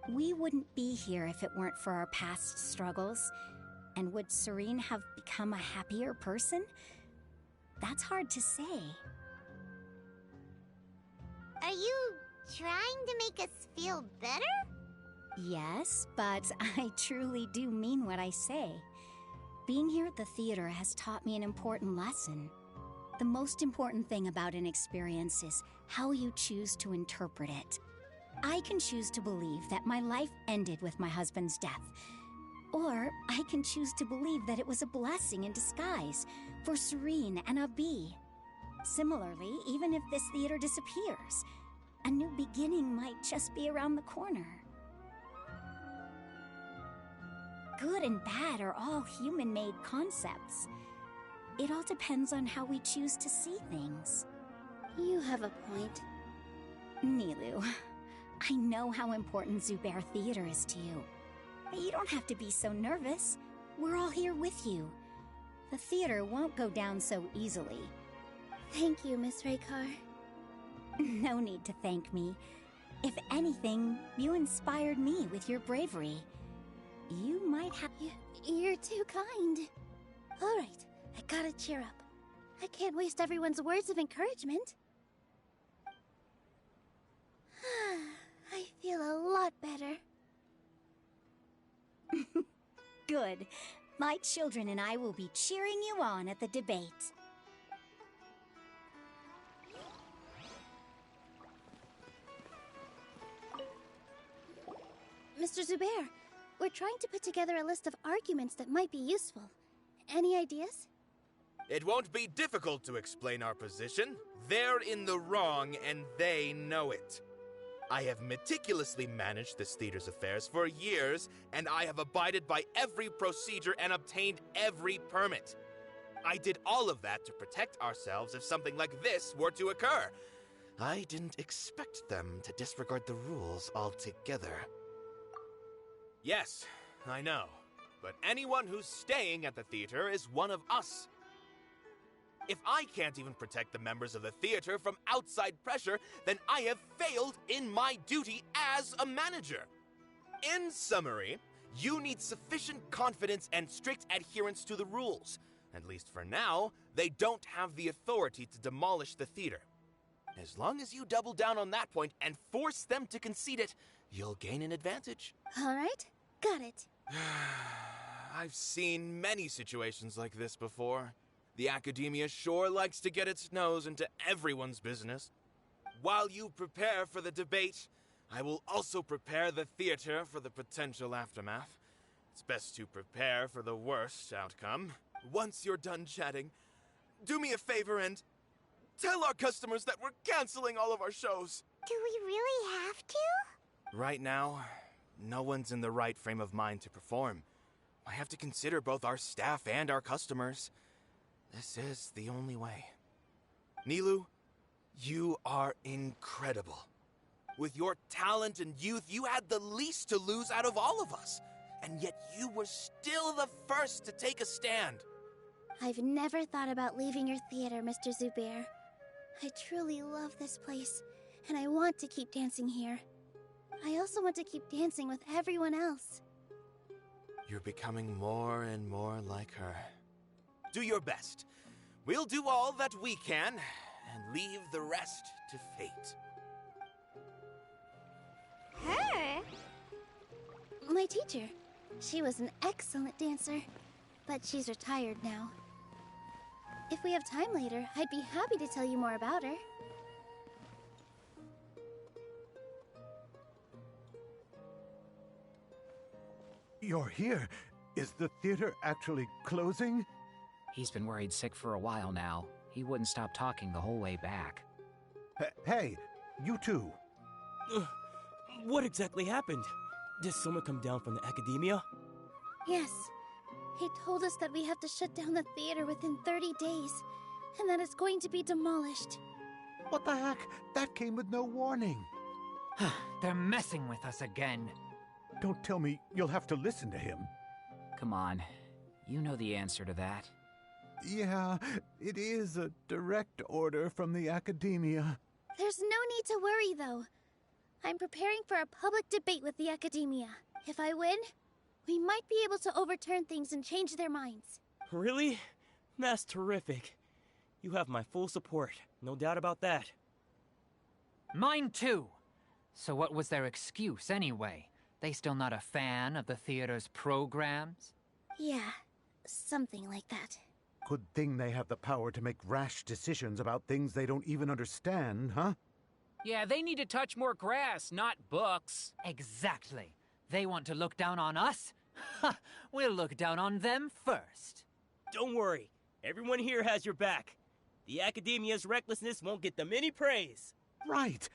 We wouldn't be here if it weren't for our past struggles. And would Soren have become a happier person? That's hard to say. Are you trying to make us feel better? Yes, but I truly do mean what I say. Being here at the theater has taught me an important lesson. The most important thing about an experience is how you choose to interpret it. I can choose to believe that my life ended with my husband's death. Or I can choose to believe that it was a blessing in disguise for Serene and Abi. Similarly, even if this theater disappears, a new beginning might just be around the corner. Good and bad are all human-made concepts. It all depends on how we choose to see things. You have a point. Nilou, I know how important Zubair Theater is to you. You don't have to be so nervous. We're all here with you. The theater won't go down so easily. Thank you, Miss Raykar. No need to thank me. If anything, you inspired me with your bravery. You might have... You're too kind. All right, I gotta cheer up. I can't waste everyone's words of encouragement. I feel a lot better. Good. My children and I will be cheering you on at the debate. Mr. Zubair, we're trying to put together a list of arguments that might be useful. Any ideas? It won't be difficult to explain our position. They're in the wrong, and they know it. I have meticulously managed this theater's affairs for years, and I have abided by every procedure and obtained every permit. I did all of that to protect ourselves if something like this were to occur. I didn't expect them to disregard the rules altogether. Yes, I know, but anyone who's staying at the theater is one of us. If I can't even protect the members of the theater from outside pressure, then I have failed in my duty as a manager. In summary, you need sufficient confidence and strict adherence to the rules. At least for now, they don't have the authority to demolish the theater. As long as you double down on that point and force them to concede it, you'll gain an advantage. All right, got it. I've seen many situations like this before. The academia sure likes to get its nose into everyone's business. While you prepare for the debate, I will also prepare the theater for the potential aftermath. It's best to prepare for the worst outcome. Once you're done chatting, do me a favor and tell our customers that we're canceling all of our shows. Do we really have to? Right now, no one's in the right frame of mind to perform. I have to consider both our staff and our customers. This is the only way. Nilou, you are incredible. With your talent and youth, you had the least to lose out of all of us. And yet you were still the first to take a stand. I've never thought about leaving your theater, Mr. Zubair. I truly love this place, and I want to keep dancing here. I also want to keep dancing with everyone else. You're becoming more and more like her. Do your best. We'll do all that we can, and leave the rest to fate. Her? My teacher. She was an excellent dancer, but she's retired now. If we have time later, I'd be happy to tell you more about her. You're here. Is the theater actually closing? He's been worried sick for a while now. He wouldn't stop talking the whole way back. Hey, you two. What exactly happened? Did someone come down from the academia? Yes. He told us that we have to shut down the theater within 30 days, and that it's going to be demolished. What the heck? That came with no warning. They're messing with us again. Don't tell me you'll have to listen to him. Come on. You know the answer to that. Yeah, it is a direct order from the academia. There's no need to worry, though. I'm preparing for a public debate with the academia. If I win, we might be able to overturn things and change their minds. Really? That's terrific. You have my full support, no doubt about that. Mine too. So what was their excuse anyway? They still not a fan of the theater's programs? Yeah, something like that. Good thing they have the power to make rash decisions about things they don't even understand, huh? Yeah, they need to touch more grass, not books. Exactly. They want to look down on us? Ha! We'll look down on them first. Don't worry. Everyone here has your back. The Academia's recklessness won't get them any praise. Right.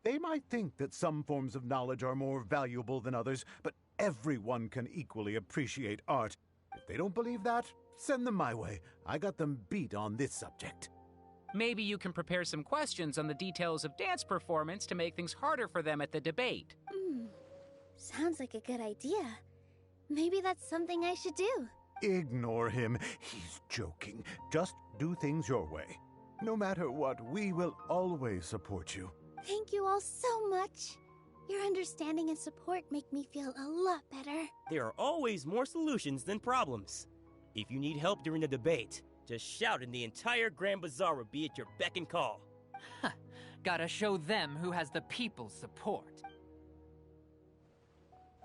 They might think that some forms of knowledge are more valuable than others, but everyone can equally appreciate art. If they don't believe that, send them my way. I got them beat on this subject. Maybe you can prepare some questions on the details of dance performance to make things harder for them at the debate. Sounds like a good idea. Maybe that's something I should do. Ignore him. He's joking. Just do things your way. No matter what, we will always support you. Thank you all so much. Your understanding and support make me feel a lot better. There are always more solutions than problems. If you need help during the debate, just shout and the entire Grand Bazaar will be at your beck and call. Gotta show them who has the people's support.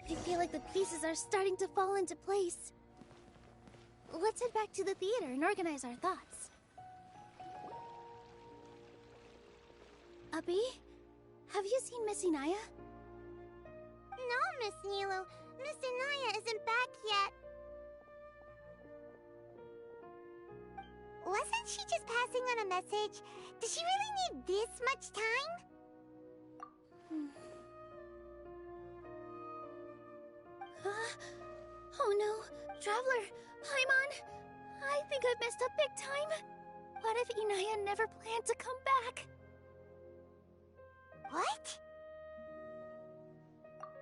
I feel like the pieces are starting to fall into place. Let's head back to the theater and organize our thoughts. Abi, have you seen Miss Inaya? No, Miss Nilou. Miss Inaya isn't back yet. Wasn't she just passing on a message? Does she really need this much time? Oh no, Traveler, Paimon, I think I've messed up big time. What if Inaya never planned to come back? What?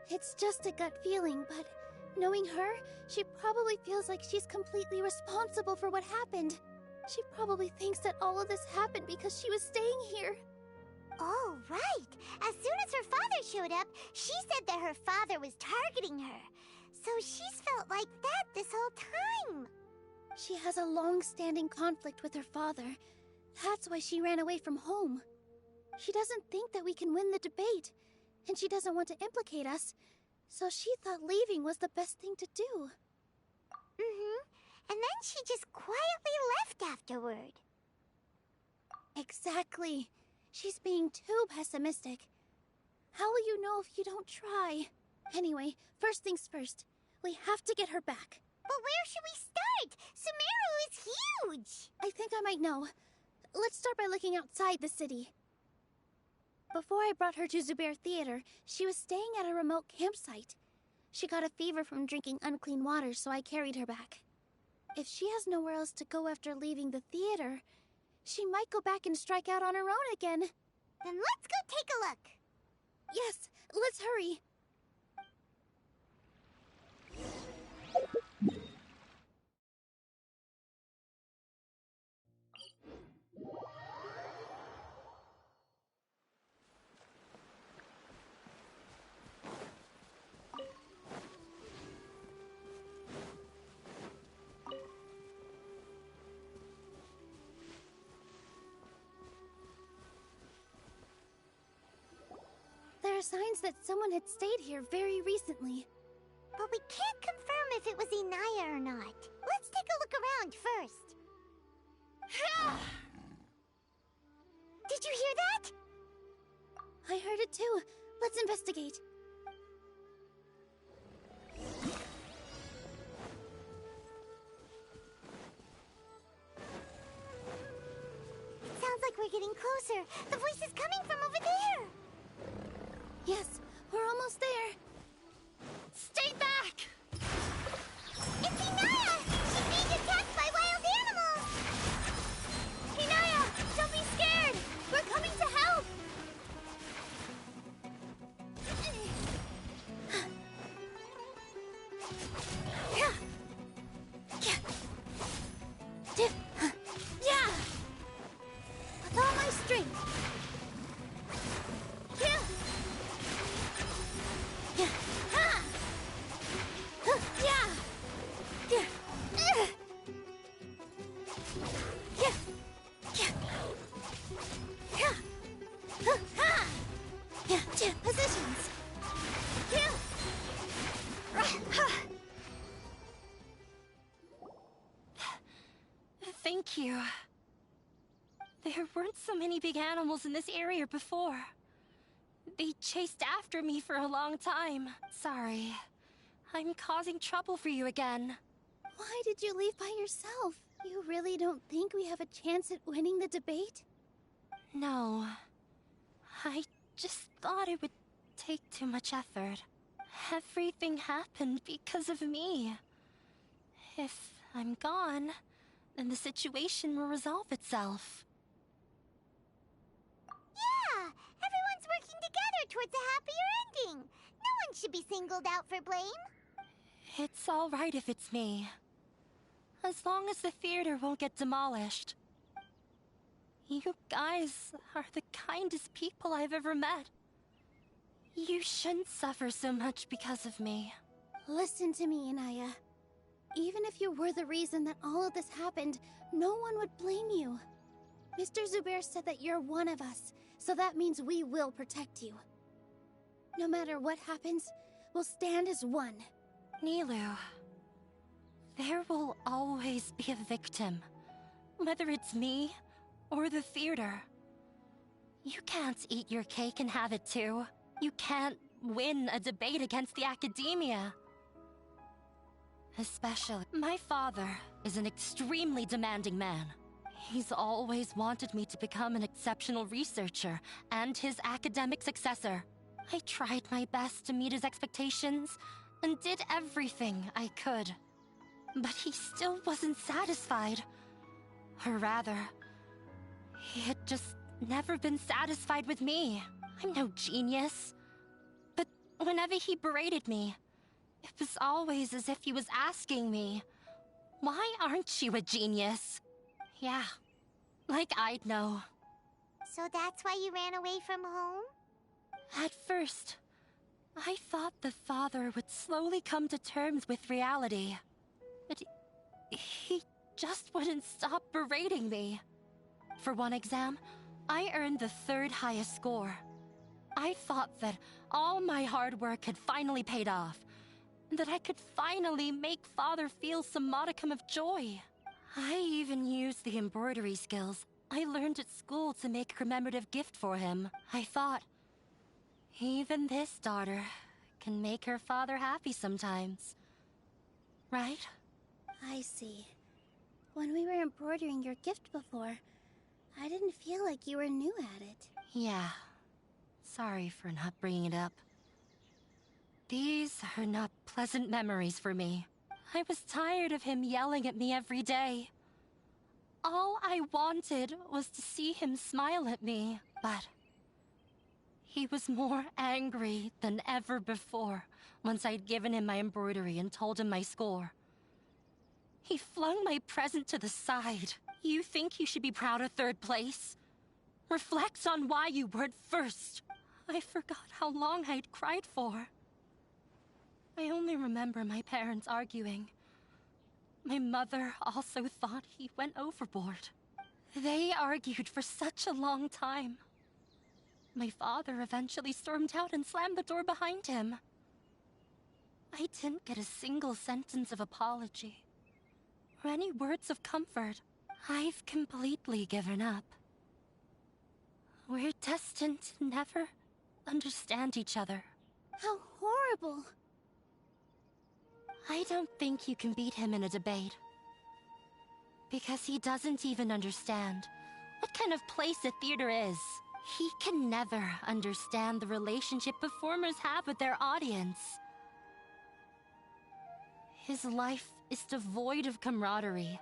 It's just a gut feeling, but knowing her, she probably feels like she's completely responsible for what happened. She probably thinks that all of this happened because she was staying here. Oh, right. As soon as her father showed up, she said that her father was targeting her. So she's felt like that this whole time. She has a long-standing conflict with her father. That's why she ran away from home. She doesn't think that we can win the debate, and she doesn't want to implicate us, so she thought leaving was the best thing to do. And then she just quietly left afterward. Exactly. She's being too pessimistic. How will you know if you don't try? Anyway, first things first. We have to get her back. But where should we start? Sumeru is huge! I think I might know. Let's start by looking outside the city. Before I brought her to Zubair Theater, she was staying at a remote campsite. She got a fever from drinking unclean water, so I carried her back. If she has nowhere else to go after leaving the theater, she might go back and strike out on her own again. Then let's go take a look. Yes, let's hurry. There are signs that someone had stayed here very recently. But we can't confirm if it was Inaya or not. Let's take a look around first. Did you hear that? I heard it too. Let's investigate. It sounds like we're getting closer. The voice is coming from over there. Yes, we're almost there. Stay back! It's Inaya! She's being attacked by wild animals! Inaya, don't be scared! We're coming to help! With all my strength. Positions. Thank you. There weren't so many big animals in this area before. They chased after me for a long time. Sorry. I'm causing trouble for you again. Why did you leave by yourself? You really don't think we have a chance at winning the debate? No. I just thought it would take too much effort. Everything happened because of me. If I'm gone, then the situation will resolve itself. Yeah! Everyone's working together towards a happier ending. No one should be singled out for blame. It's all right if it's me. As long as the theater won't get demolished. You guys are the kindest people I've ever met. You shouldn't suffer so much because of me. Listen to me, Inaya. Even if you were the reason that all of this happened, no one would blame you. Mr. Zubair said that you're one of us, so that means we will protect you. No matter what happens, we'll stand as one. Nilou, there will always be a victim, whether it's me or the theater. You can't eat your cake and have it too. You can't win a debate against the academia. Especially, my father is an extremely demanding man. He's always wanted me to become an exceptional researcher and his academic successor. I tried my best to meet his expectations and did everything I could. But he still wasn't satisfied. Or rather, he had just never been satisfied with me. I'm no genius. But whenever he berated me, it was always as if he was asking me, "Why aren't you a genius?" Yeah, like I'd know. So that's why you ran away from home? At first, I thought the father would slowly come to terms with reality. But he just wouldn't stop berating me. For one exam, I earned the 3rd highest score. I thought that all my hard work had finally paid off, and that I could finally make Father feel some modicum of joy. I even used the embroidery skills I learned at school to make a commemorative gift for him. I thought, even this daughter can make her father happy sometimes. Right? I see. When we were embroidering your gift before, I didn't feel like you were new at it. Yeah. Sorry for not bringing it up. These are not pleasant memories for me. I was tired of him yelling at me every day. All I wanted was to see him smile at me, but he was more angry than ever before once I'd given him my embroidery and told him my score. He flung my present to the side. You think you should be proud of 3rd place? Reflect on why you weren't first. I forgot how long I'd cried for. I only remember my parents arguing. My mother also thought he went overboard. They argued for such a long time. My father eventually stormed out and slammed the door behind him. I didn't get a single sentence of apology or any words of comfort. I've completely given up. We're destined to never understand each other. How horrible! I don't think you can beat him in a debate. Because he doesn't even understand what kind of place a theater is. He can never understand the relationship performers have with their audience. His life is devoid of camaraderie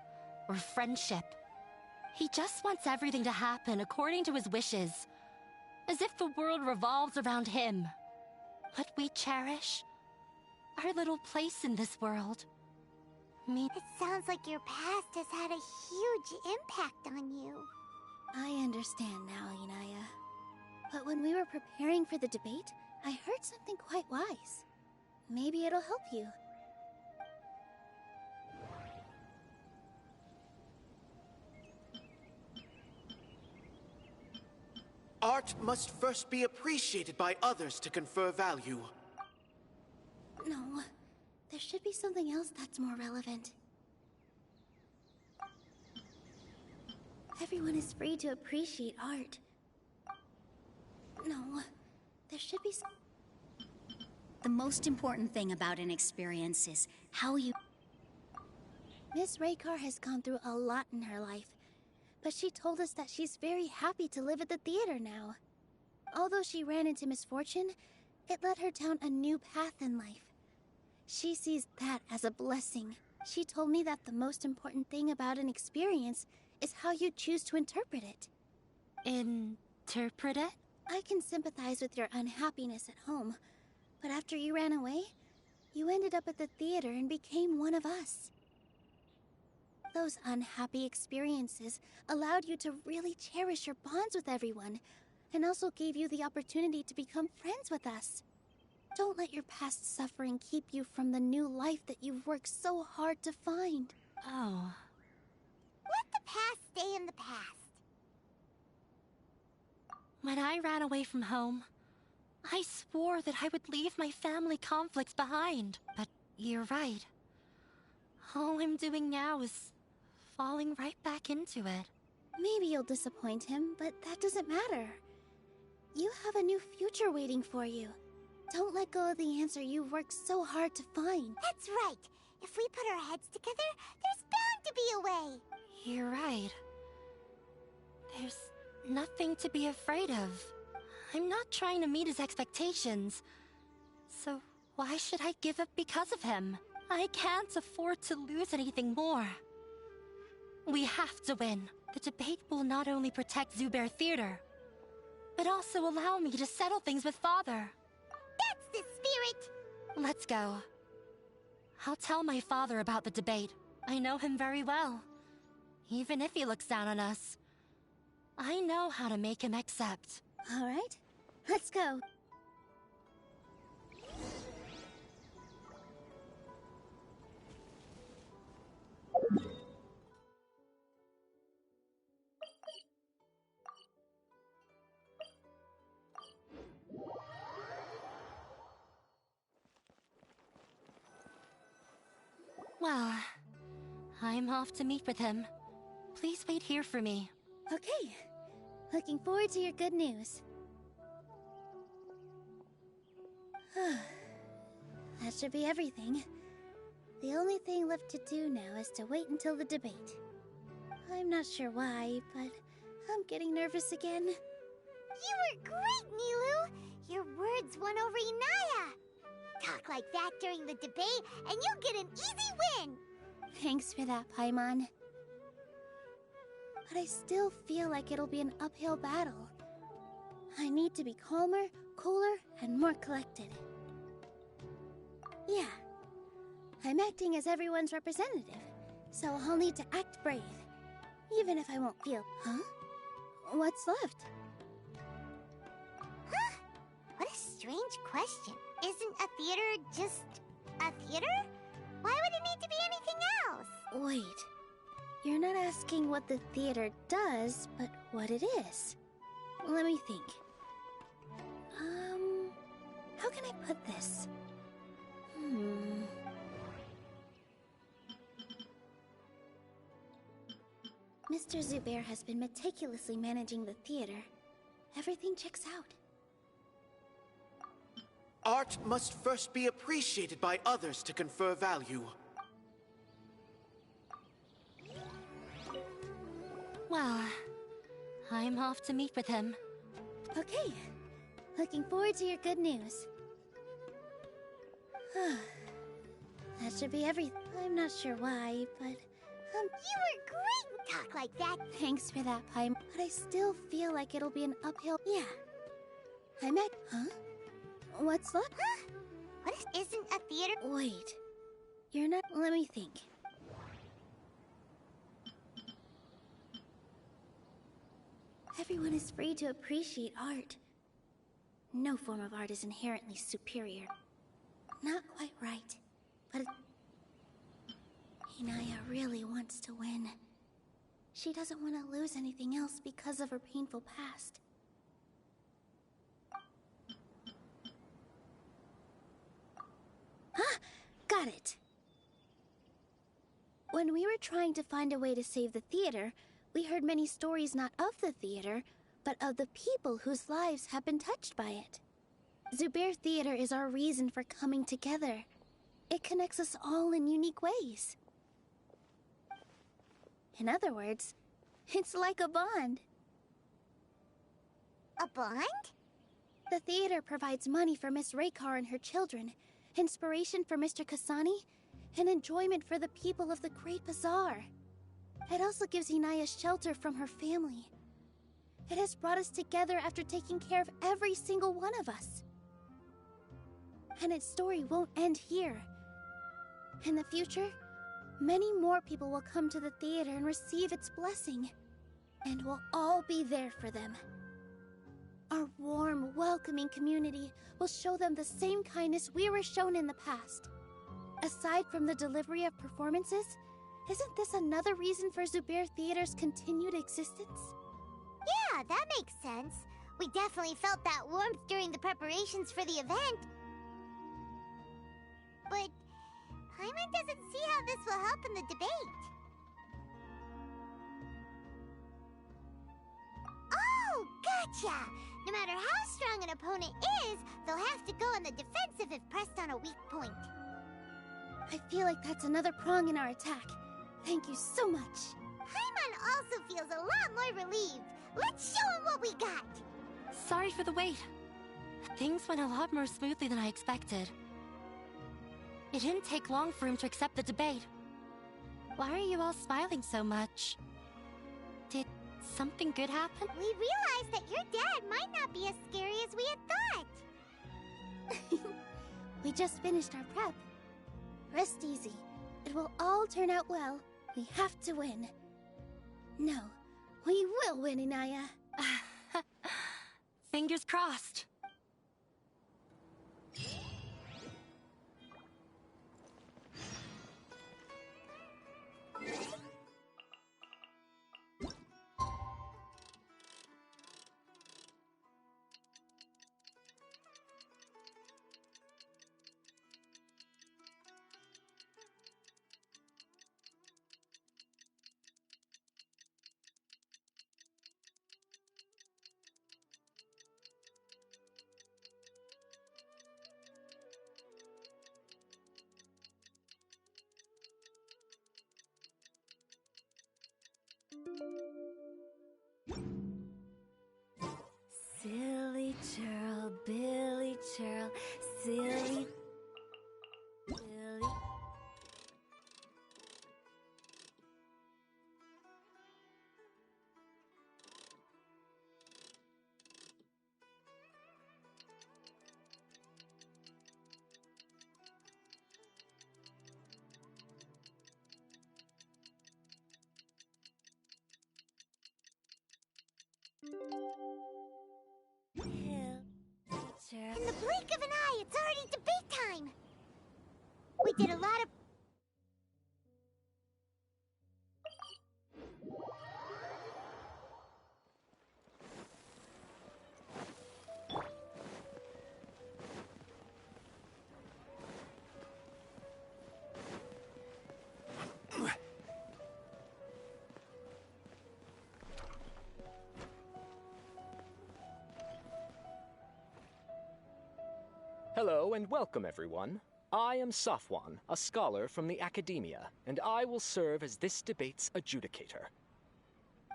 or friendship. He just wants everything to happen according to his wishes, as if the world revolves around him. What we cherish, our little place in this world. It sounds like your past has had a huge impact on you. I understand now, Inaya. But when we were preparing for the debate, I heard something quite wise. Maybe it'll help you. Art must first be appreciated by others to confer value. No, there should be something else that's more relevant. Everyone is free to appreciate art. No, There should be some... The most important thing about an experience is how you... Miss Raykar has gone through a lot in her life, but she told us that she's very happy to live at the theater now. Although she ran into misfortune, it led her down a new path in life. She sees that as a blessing. She told me that the most important thing about an experience is how you choose to interpret it. Interpret it? I can sympathize with your unhappiness at home, but after you ran away, you ended up at the theater and became one of us. Those unhappy experiences allowed you to really cherish your bonds with everyone, and also gave you the opportunity to become friends with us. Don't let your past suffering keep you from the new life that you've worked so hard to find. Oh. Let the past stay in the past. When I ran away from home, I swore that I would leave my family conflicts behind. But you're right. All I'm doing now is falling right back into it. Maybe you'll disappoint him, but that doesn't matter. You have a new future waiting for you. Don't let go of the answer you've worked so hard to find. That's right. If we put our heads together, there's bound to be a way. You're right. There's nothing to be afraid of. I'm not trying to meet his expectations. So why should I give up because of him? I can't afford to lose anything more. We have to win. The debate will not only protect Zubair Theater, but also allow me to settle things with Father. That's the spirit! Let's go. I'll tell my father about the debate. I know him very well. Even if he looks down on us, I know how to make him accept. All right, let's go. Well, I'm off to meet with him. Please wait here for me. Okay. Looking forward to your good news. That should be everything. The only thing left to do now is to wait until the debate. I'm not sure why, but I'm getting nervous again. You were great, Nilou! Your words won over Inaya! Talk like that during the debate, and you'll get an easy win! Thanks for that, Paimon. But I still feel like it'll be an uphill battle. I need to be calmer, cooler, and more collected. Yeah, I'm acting as everyone's representative, so I'll need to act brave, even if I won't feel... Huh? What's left? Huh? What a strange question. Isn't a theater just a theater? Why would it need to be anything else? Wait. You're not asking what the theater does, but what it is. Let me think. How can I put this? Mr. Zubair has been meticulously managing the theater. Everything checks out. Art must first be appreciated by others to confer value. Well, I'm off to meet with him. Okay. Looking forward to your good news. That should be everything. I'm not sure why, but... You were great! Talk like that! Thanks for that, Paimon. But I still feel like it'll be an uphill... Yeah. I'm at... Huh? What's left? Huh? What isn't a theater? Wait. You're not... Let me think. Everyone is free to appreciate art. No form of art is inherently superior. Not quite right, but... Inaya really wants to win. She doesn't want to lose anything else because of her painful past. Ah! Got it! When we were trying to find a way to save the theater, we heard many stories not of the theater, but of the people whose lives have been touched by it. Zubair Theater is our reason for coming together. It connects us all in unique ways. In other words, it's like a bond. A bond? The theater provides money for Miss Raykar and her children, inspiration for Mr. Kasani, and enjoyment for the people of the Great Bazaar. It also gives Inaya shelter from her family. It has brought us together after taking care of every single one of us. And its story won't end here. In the future, many more people will come to the theater and receive its blessing. And we'll all be there for them. Our warm, welcoming community will show them the same kindness we were shown in the past. Aside from the delivery of performances, isn't this another reason for Zubair Theater's continued existence? Yeah, that makes sense. We definitely felt that warmth during the preparations for the event. But Paimon doesn't see how this will help in the debate. Oh, gotcha! No matter how strong an opponent is, they'll have to go on the defensive if pressed on a weak point. I feel like that's another prong in our attack. Thank you so much. Paimon also feels a lot more relieved. Let's show him what we got! Sorry for the wait. Things went a lot more smoothly than I expected. It didn't take long for him to accept the debate. Why are you all smiling so much? Did something good happen? We realized that your dad might not be as scary as we had thought. We just finished our prep. Rest easy. It will all turn out well. We have to win. No, we will win, Inaya. Fingers crossed. Silly churl, Billy churl, silly... Billy... In the blink of an eye, it's already debate time! We did a lot of... Hello and welcome, everyone. I am Safwan, a scholar from the Academia, and I will serve as this debate's adjudicator.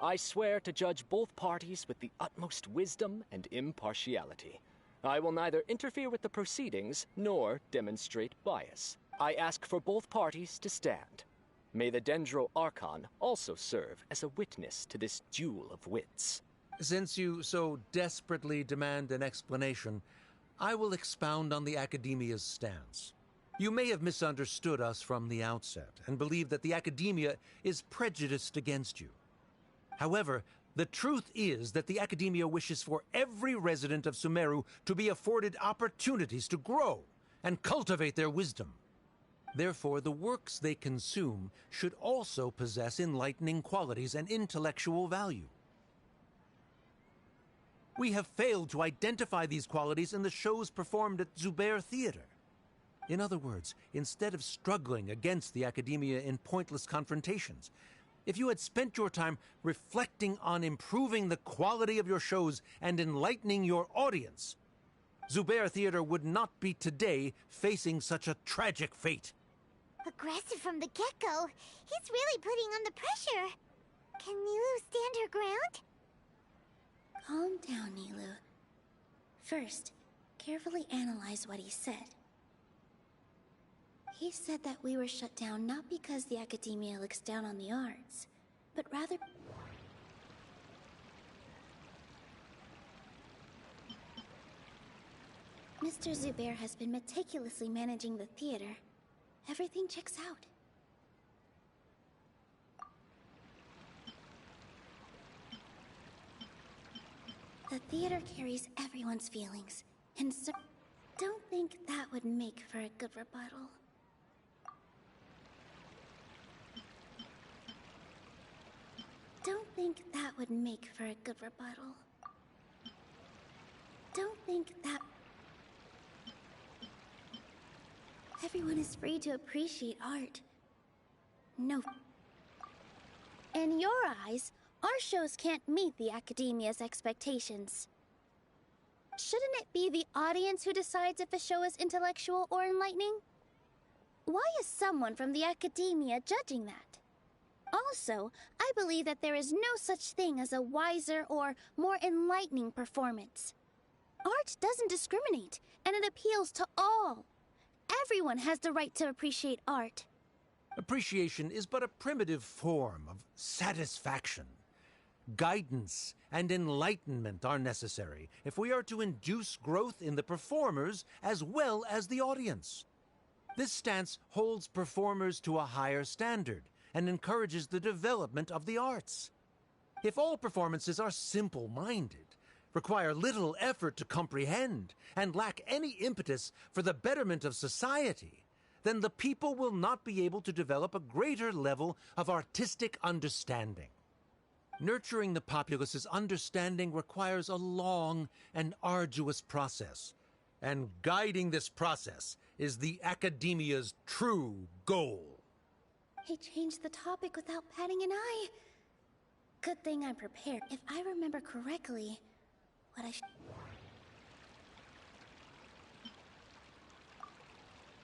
I swear to judge both parties with the utmost wisdom and impartiality. I will neither interfere with the proceedings nor demonstrate bias. I ask for both parties to stand. May the Dendro Archon also serve as a witness to this duel of wits. Since you so desperately demand an explanation, I will expound on the Academia's stance. You may have misunderstood us from the outset and believe that the Academia is prejudiced against you. However, the truth is that the Academia wishes for every resident of Sumeru to be afforded opportunities to grow and cultivate their wisdom. Therefore, the works they consume should also possess enlightening qualities and intellectual value. We have failed to identify these qualities in the shows performed at Zubair Theater. In other words, instead of struggling against the Academia in pointless confrontations, if you had spent your time reflecting on improving the quality of your shows and enlightening your audience, Zubair Theater would not be today facing such a tragic fate. Aggressive from the get-go. He's really putting on the pressure. Can Nilou stand her ground? Calm down, Nilou. First, carefully analyze what he said. He said that we were shut down not because the academia looks down on the arts, but rather... Mr. Zubair has been meticulously managing the theater. Everything checks out. The theater carries everyone's feelings, and so don't think that would make for a good rebuttal. Don't think that would make for a good rebuttal. Don't think that... Everyone is free to appreciate art. No. In your eyes, our shows can't meet the Academia's expectations. Shouldn't it be the audience who decides if a show is intellectual or enlightening? Why is someone from the Academia judging that? Also, I believe that there is no such thing as a wiser or more enlightening performance. Art doesn't discriminate, and it appeals to all. Everyone has the right to appreciate art. Appreciation is but a primitive form of satisfaction. Guidance and enlightenment are necessary if we are to induce growth in the performers as well as the audience. This stance holds performers to a higher standard and encourages the development of the arts. If all performances are simple-minded, require little effort to comprehend, and lack any impetus for the betterment of society, then the people will not be able to develop a greater level of artistic understanding. Nurturing the populace's understanding requires a long and arduous process, and guiding this process is the Academia's true goal. He changed the topic without batting an eye. Good thing I'm prepared. If I remember correctly, what I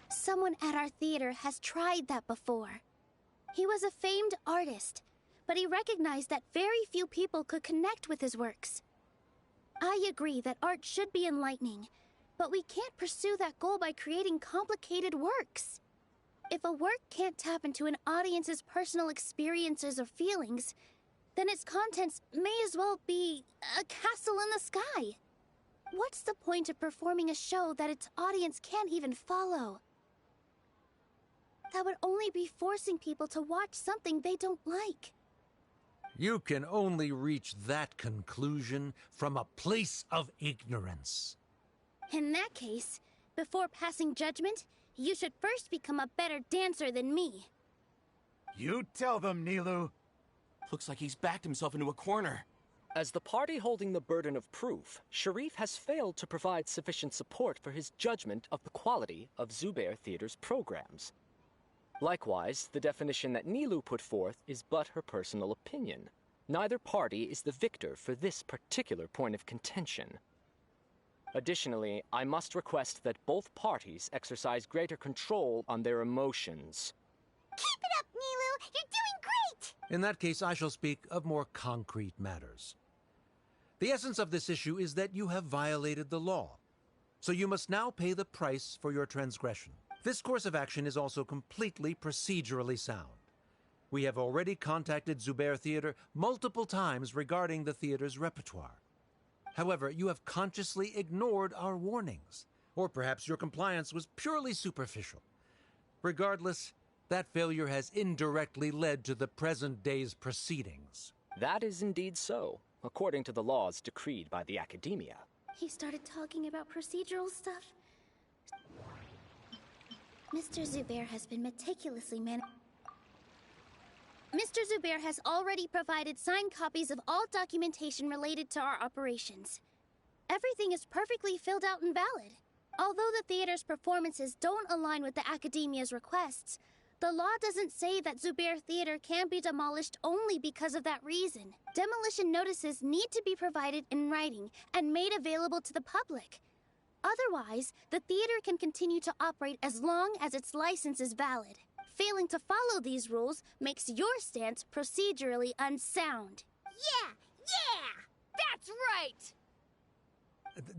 Someone at our theater has tried that before. He was a famed artist, but he recognized that very few people could connect with his works. I agree that art should be enlightening, but we can't pursue that goal by creating complicated works. If a work can't tap into an audience's personal experiences or feelings, then its contents may as well be a castle in the sky. What's the point of performing a show that its audience can't even follow? That would only be forcing people to watch something they don't like. You can only reach that conclusion from a place of ignorance. In that case, before passing judgment, you should first become a better dancer than me. You tell them, Nilou. Looks like he's backed himself into a corner. As the party holding the burden of proof, Sharif has failed to provide sufficient support for his judgment of the quality of Zubair Theater's programs. Likewise, the definition that Nilou put forth is but her personal opinion. Neither party is the victor for this particular point of contention. Additionally, I must request that both parties exercise greater control on their emotions. Keep it up, Nilou! You're doing great! In that case, I shall speak of more concrete matters. The essence of this issue is that you have violated the law, so you must now pay the price for your transgression. This course of action is also completely procedurally sound. We have already contacted Zubair Theater multiple times regarding the theater's repertoire. However, you have consciously ignored our warnings, or perhaps your compliance was purely superficial. Regardless, that failure has indirectly led to the present day's proceedings. That is indeed so, according to the laws decreed by the Academia. He started talking about procedural stuff. Mr. Zubair has been meticulously Mr. Zubair has already provided signed copies of all documentation related to our operations. Everything is perfectly filled out and valid. Although the theater's performances don't align with the Academia's requests, the law doesn't say that Zubair Theater can be demolished only because of that reason. Demolition notices need to be provided in writing and made available to the public. Otherwise, the theater can continue to operate as long as its license is valid. Failing to follow these rules makes your stance procedurally unsound. Yeah! That's right!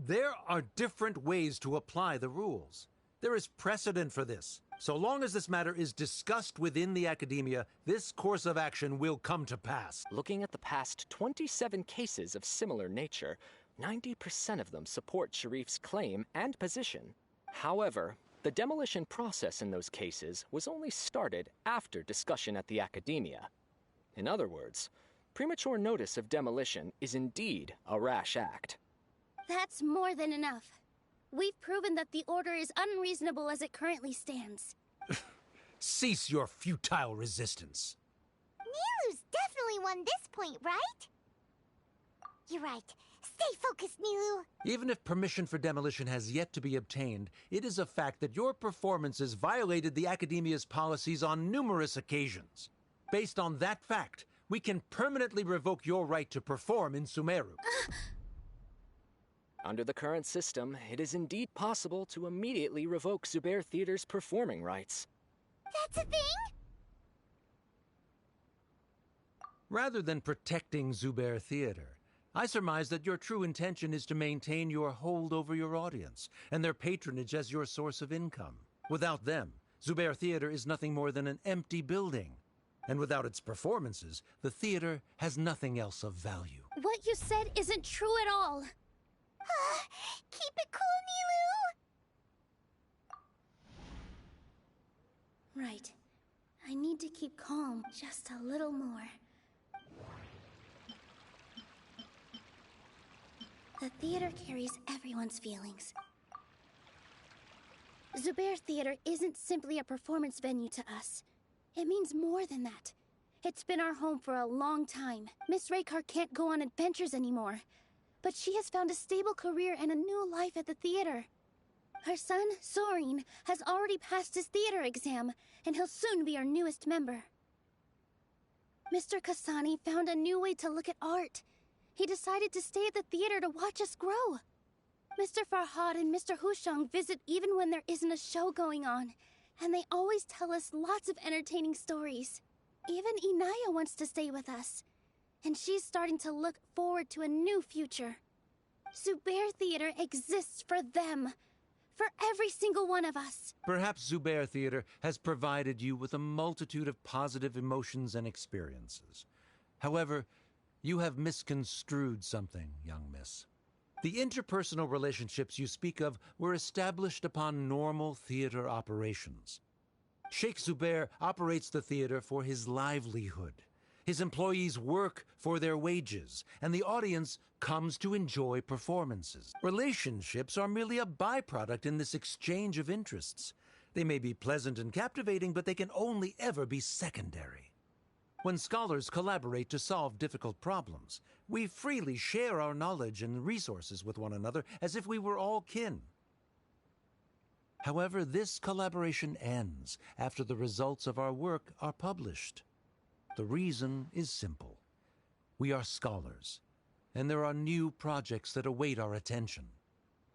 There are different ways to apply the rules. There is precedent for this. So long as this matter is discussed within the academia, this course of action will come to pass. Looking at the past 27 cases of similar nature, 90% of them support Sharif's claim and position. However, the demolition process in those cases was only started after discussion at the academia. In other words, premature notice of demolition is indeed a rash act. That's more than enough. We've proven that the order is unreasonable as it currently stands. Cease your futile resistance. Nilou's definitely won this point, right? You're right. Stay focused, Nilou. Even if permission for demolition has yet to be obtained, it is a fact that your performances violated the Academia's policies on numerous occasions. Based on that fact, we can permanently revoke your right to perform in Sumeru. Under the current system, it is indeed possible to immediately revoke Zubair Theater's performing rights. That's a thing? Rather than protecting Zubair Theater, I surmise that your true intention is to maintain your hold over your audience and their patronage as your source of income. Without them, Zubair Theater is nothing more than an empty building. And without its performances, the theater has nothing else of value. What you said isn't true at all. Keep it cool, Nilou! Right. I need to keep calm just a little more. The theater carries everyone's feelings. Zubair Theater isn't simply a performance venue to us. It means more than that. It's been our home for a long time. Miss Raykar can't go on adventures anymore. But she has found a stable career and a new life at the theater. Her son, Sorin, has already passed his theater exam, and he'll soon be our newest member. Mr. Kasani found a new way to look at art. He decided to stay at the theater to watch us grow. Mr. Farhad and Mr. Hushang visit even when there isn't a show going on, and they always tell us lots of entertaining stories. Even Inaya wants to stay with us. And she's starting to look forward to a new future. Zubair Theater exists for them. For every single one of us. Perhaps Zubair Theater has provided you with a multitude of positive emotions and experiences. However, you have misconstrued something, young miss. The interpersonal relationships you speak of were established upon normal theater operations. Sheikh Zubair operates the theater for his livelihood. His employees work for their wages, and the audience comes to enjoy performances. Relationships are merely a byproduct in this exchange of interests. They may be pleasant and captivating, but they can only ever be secondary. When scholars collaborate to solve difficult problems, we freely share our knowledge and resources with one another as if we were all kin. However, this collaboration ends after the results of our work are published. The reason is simple. We are scholars, and there are new projects that await our attention.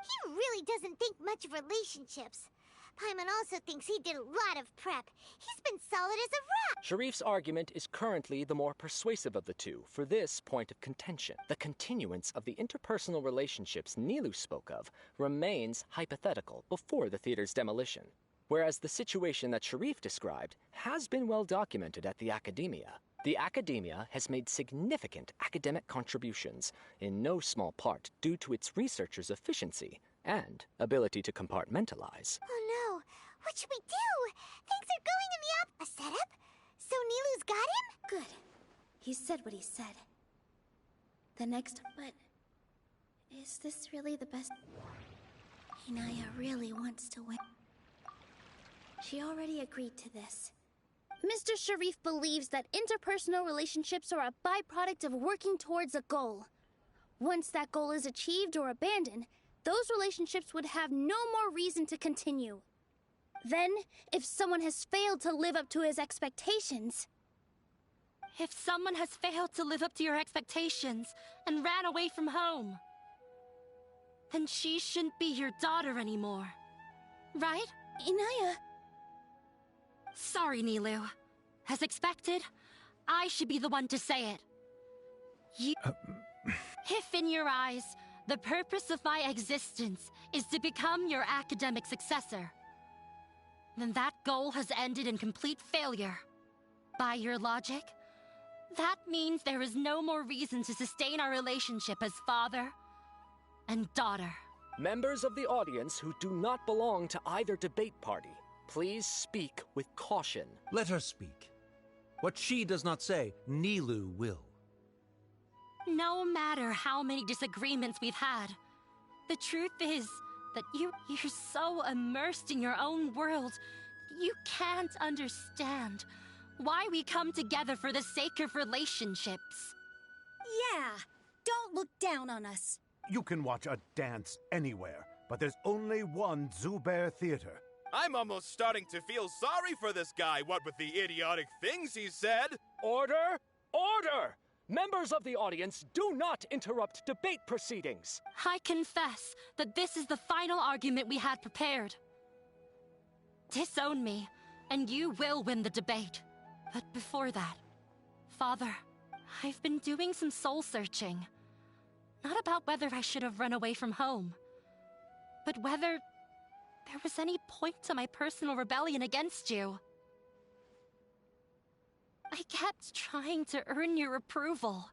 He really doesn't think much of relationships. Paimon also thinks he did a lot of prep. He's been solid as a rock. Sharif's argument is currently the more persuasive of the two for this point of contention. The continuance of the interpersonal relationships Nilou spoke of remains hypothetical before the theater's demolition, whereas the situation that Sharif described has been well documented at the academia. The academia has made significant academic contributions, in no small part due to its researchers' efficiency and ability to compartmentalize. Oh no, what should we do? Things are going in the a setup? So Nilou's got him? Good. He said what he said. The next, but is this really the best? Inaya really wants to win. She already agreed to this. Mr. Sharif believes that interpersonal relationships are a byproduct of working towards a goal. Once that goal is achieved or abandoned, those relationships would have no more reason to continue. Then, if someone has failed to live up to his expectations... If someone has failed to live up to your expectations and ran away from home, then she shouldn't be your daughter anymore. Right? Inaya. Sorry, Nilou. As expected, I should be the one to say it. If in your eyes, the purpose of my existence is to become your academic successor, then that goal has ended in complete failure. By your logic, that means there is no more reason to sustain our relationship as father and daughter. Members of the audience who do not belong to either debate party, please speak with caution. Let her speak. What she does not say, Nilou will. No matter how many disagreements we've had, the truth is that you're so immersed in your own world, you can't understand why we come together for the sake of relationships. Yeah, don't look down on us. You can watch a dance anywhere, but there's only one Zubair Theater. I'm almost starting to feel sorry for this guy, what with the idiotic things he said. Order! Order! Members of the audience, do not interrupt debate proceedings. I confess that this is the final argument we had prepared. Disown me, and you will win the debate. But before that, Father, I've been doing some soul-searching. Not about whether I should have run away from home, but whether there was any point to my personal rebellion against you. I kept trying to earn your approval,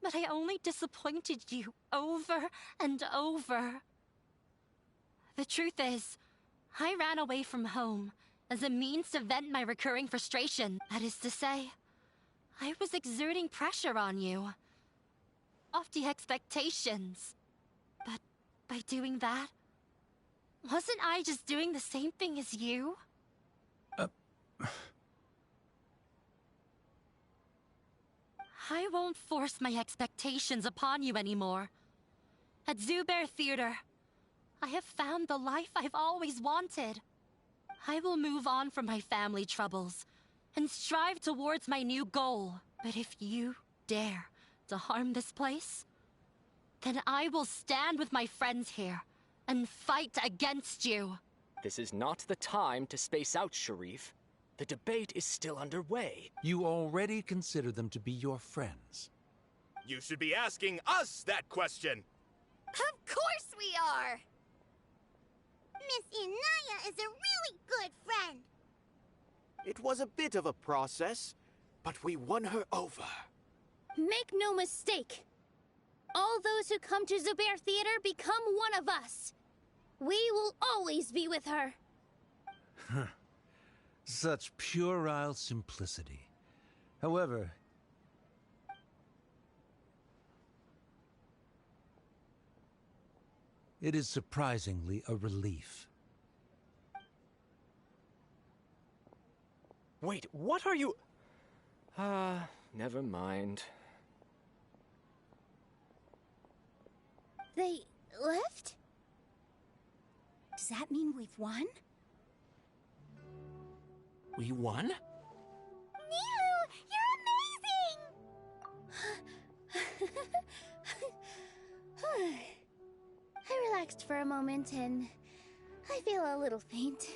but I only disappointed you over and over. The truth is, I ran away from home as a means to vent my recurring frustration. That is to say, I was exerting pressure on you. Lofty expectations. But by doing that, wasn't I just doing the same thing as you? I won't force my expectations upon you anymore. At Zubair Theater, I have found the life I've always wanted. I will move on from my family troubles and strive towards my new goal. But if you dare to harm this place, then I will stand with my friends here and fight against you. This is not the time to space out, Sharif. The debate is still underway. You already consider them to be your friends. You should be asking us that question. Of course we are! Miss Inaya is a really good friend. It was a bit of a process, but we won her over. Make no mistake. All those who come to Zubair Theater become one of us. We will always be with her. Such puerile simplicity. However, it is surprisingly a relief. Wait, what are you... never mind. They left? Does that mean we've won? We won? Nilou, you're amazing! I relaxed for a moment and I feel a little faint.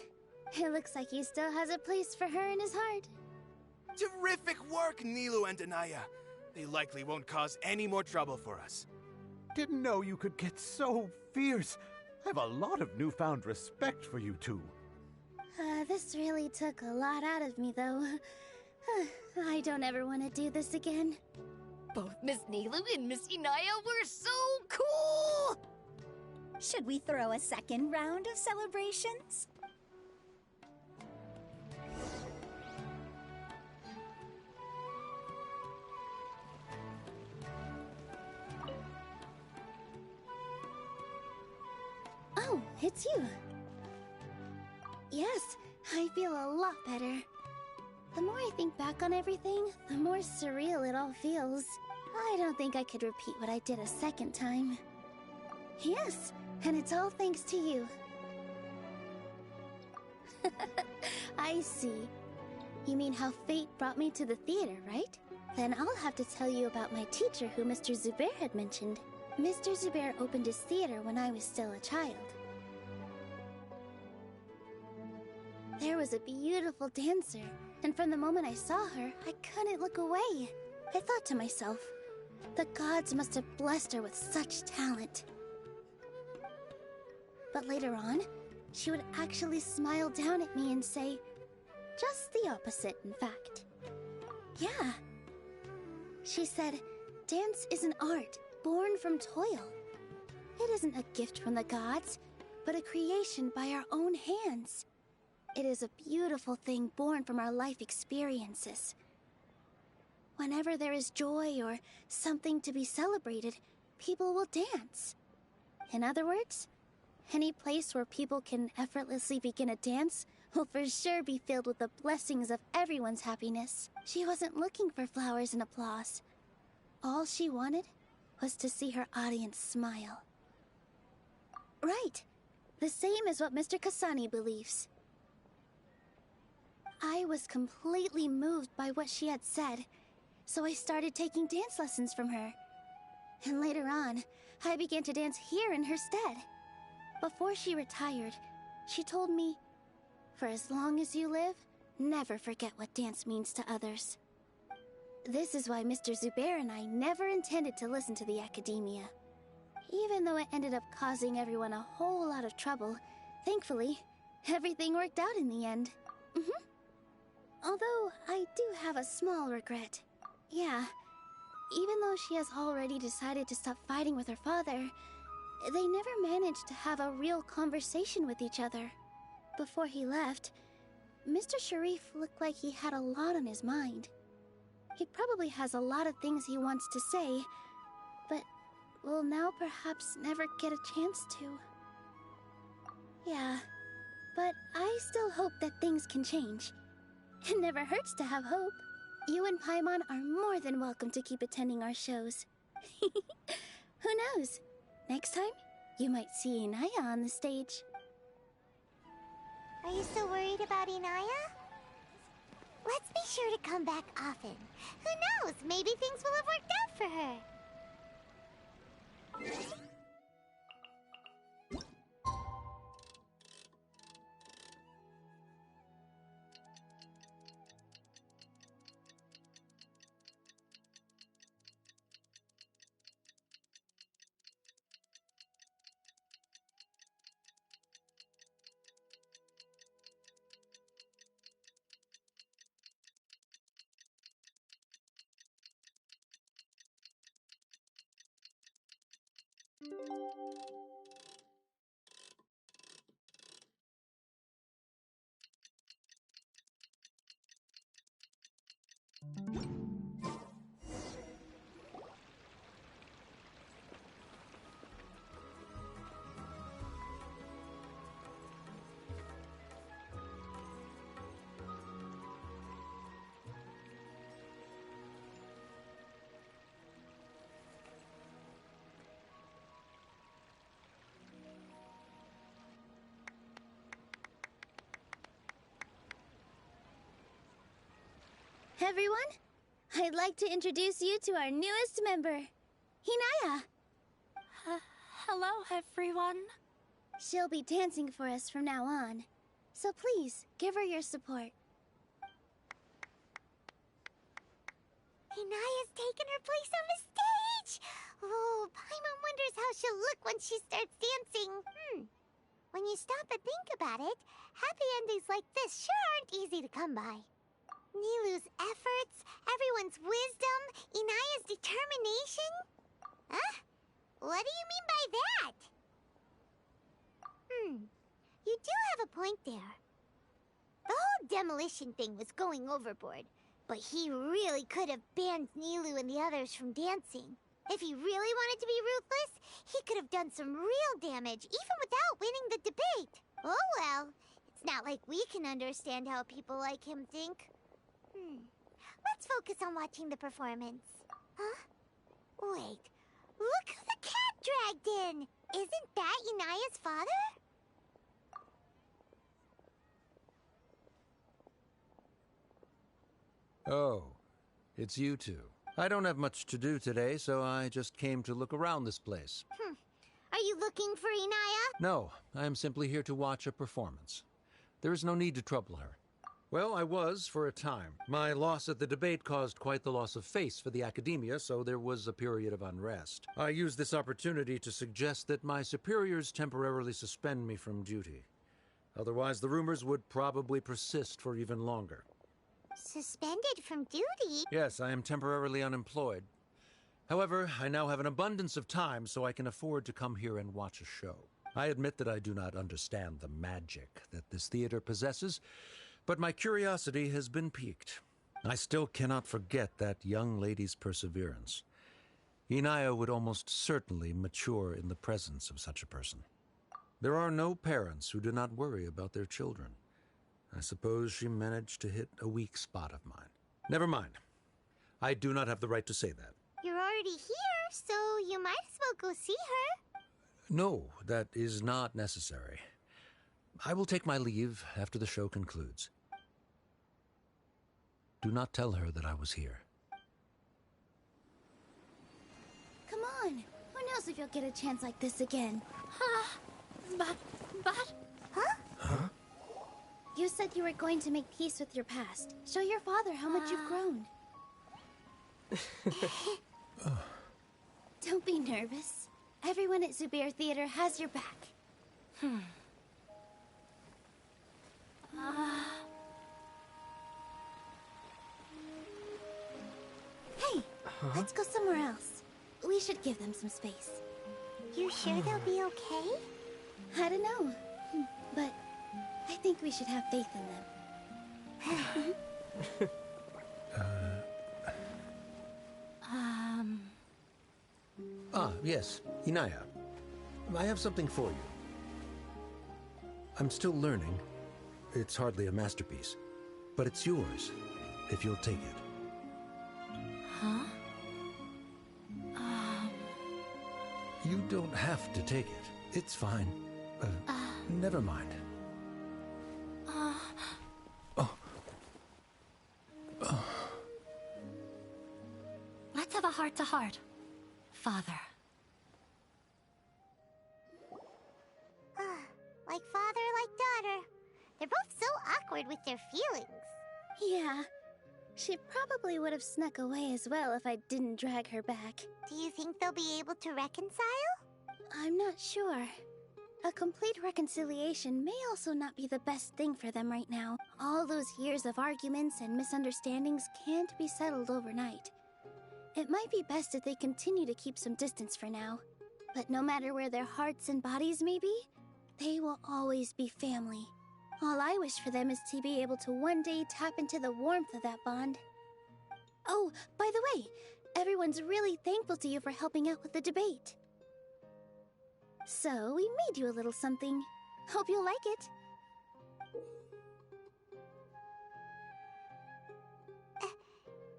It looks like he still has a place for her in his heart. Terrific work, Nilou and Inaya. They likely won't cause any more trouble for us. Didn't know you could get so fierce. I have a lot of newfound respect for you two. This really took a lot out of me, though. I don't ever want to do this again. Both Miss Nilou and Miss Inaya were so cool! Should we throw a second round of celebrations? Oh, it's you. Yes, I feel a lot better. The more I think back on everything, the more surreal it all feels. I don't think I could repeat what I did a second time. Yes, and it's all thanks to you. I see. You mean how fate brought me to the theater, right? Then I'll have to tell you about my teacher who Mr. Zubair had mentioned. Mr. Zubair opened his theater when I was still a child. There was a beautiful dancer, and from the moment I saw her, I couldn't look away. I thought to myself, the gods must have blessed her with such talent. But later on, she would actually smile down at me and say, just the opposite, in fact. Yeah. She said, dance is an art born from toil. It isn't a gift from the gods, but a creation by our own hands. It is a beautiful thing born from our life experiences. Whenever there is joy or something to be celebrated, people will dance. In other words, any place where people can effortlessly begin a dance will for sure be filled with the blessings of everyone's happiness. She wasn't looking for flowers and applause. All she wanted was to see her audience smile. Right. The same as what Mr. Kasani believes. I was completely moved by what she had said, so I started taking dance lessons from her. And later on, I began to dance here in her stead. Before she retired, she told me, for as long as you live, never forget what dance means to others. This is why Mr. Zubair and I never intended to listen to the academia. Even though it ended up causing everyone a whole lot of trouble, thankfully, everything worked out in the end. Although, I do have a small regret. Yeah, even though she has already decided to stop fighting with her father, they never managed to have a real conversation with each other. Before he left, Mr. Sharif looked like he had a lot on his mind. He probably has a lot of things he wants to say, but will now perhaps never get a chance to. Yeah, but I still hope that things can change. It never hurts to have hope. You and Paimon are more than welcome to keep attending our shows. Who knows? Next time, you might see Inaya on the stage. Are you so worried about Inaya? Let's be sure to come back often. Who knows? Maybe things will have worked out for her. Everyone, I'd like to introduce you to our newest member, Hinaya. Hello, everyone. She'll be dancing for us from now on, so please give her your support. Inaya's taken her place on the stage! Oh, Paimon wonders how she'll look when she starts dancing. When you stop and think about it, happy endings like this sure aren't easy to come by. Nilou's efforts, everyone's wisdom, Inaya's determination? Huh? What do you mean by that? You do have a point there. The whole demolition thing was going overboard, but he really could have banned Nilou and the others from dancing. If he really wanted to be ruthless, he could have done some real damage, even without winning the debate. Oh well, it's not like we can understand how people like him think. Let's focus on watching the performance. Huh? Wait, look who the cat dragged in! Isn't that Inaya's father? Oh, it's you two. I don't have much to do today, so I just came to look around this place. Are you looking for Inaya? No, I am simply here to watch a performance. There is no need to trouble her. Well, I was for a time. My loss at the debate caused quite the loss of face for the academia, so there was a period of unrest. I used this opportunity to suggest that my superiors temporarily suspend me from duty. Otherwise, the rumors would probably persist for even longer. Suspended from duty? Yes, I am temporarily unemployed. However, I now have an abundance of time, so I can afford to come here and watch a show. I admit that I do not understand the magic that this theater possesses, but my curiosity has been piqued. I still cannot forget that young lady's perseverance. Inaya would almost certainly mature in the presence of such a person. There are no parents who do not worry about their children. I suppose she managed to hit a weak spot of mine. Never mind. I do not have the right to say that. You're already here, so you might as well go see her. No, that is not necessary. I will take my leave after the show concludes. Do not tell her that I was here. Come on. Who knows if you'll get a chance like this again? But... Huh? You said you were going to make peace with your past. Show your father how much you've grown. Don't be nervous. Everyone at Zubair Theater has your back. Hey, let's go somewhere else. We should give them some space. You sure they'll be okay? I don't know, but I think we should have faith in them. Yes, Inaya. I have something for you. I'm still learning. It's hardly a masterpiece, but it's yours, if you'll take it. Huh? You don't have to take it. It's fine. Never mind. Let's have a heart-to-heart, Father. Like father, like daughter. They're both so awkward with their feelings. Yeah. She probably would have snuck away as well if I didn't drag her back. Do you think they'll be able to reconcile? I'm not sure. A complete reconciliation may also not be the best thing for them right now. All those years of arguments and misunderstandings can't be settled overnight. It might be best if they continue to keep some distance for now. But no matter where their hearts and bodies may be, they will always be family. All I wish for them is to be able to one day tap into the warmth of that bond. Oh, by the way, everyone's really thankful to you for helping out with the debate. So, we made you a little something. Hope you'll like it.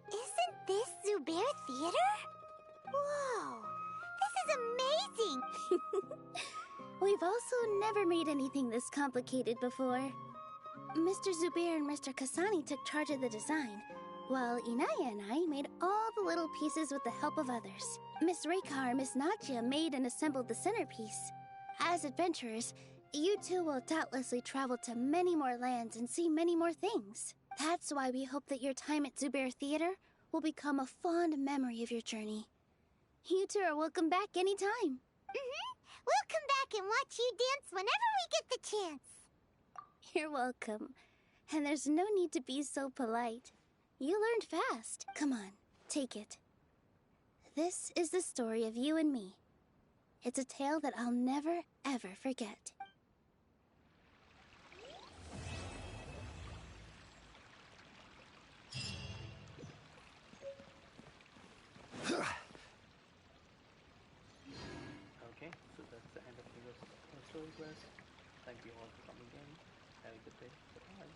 Isn't this Zubair Theater? Whoa! This is amazing! We've also never made anything this complicated before. Mr. Zubair and Mr. Kasani took charge of the design, while Inaya and I made all the little pieces with the help of others. Miss Reika and Miss Nadia made and assembled the centerpiece. As adventurers, you two will doubtlessly travel to many more lands and see many more things. That's why we hope that your time at Zubair Theater will become a fond memory of your journey. You two are welcome back anytime. We'll come back and watch you dance whenever we get the chance. You're welcome. And there's no need to be so polite. You learned fast. Come on, take it. This is the story of you and me. It's a tale that I'll never, ever forget. Okay, so that's the end of the story quest. Thank you all for coming in. Have a good day. Bye.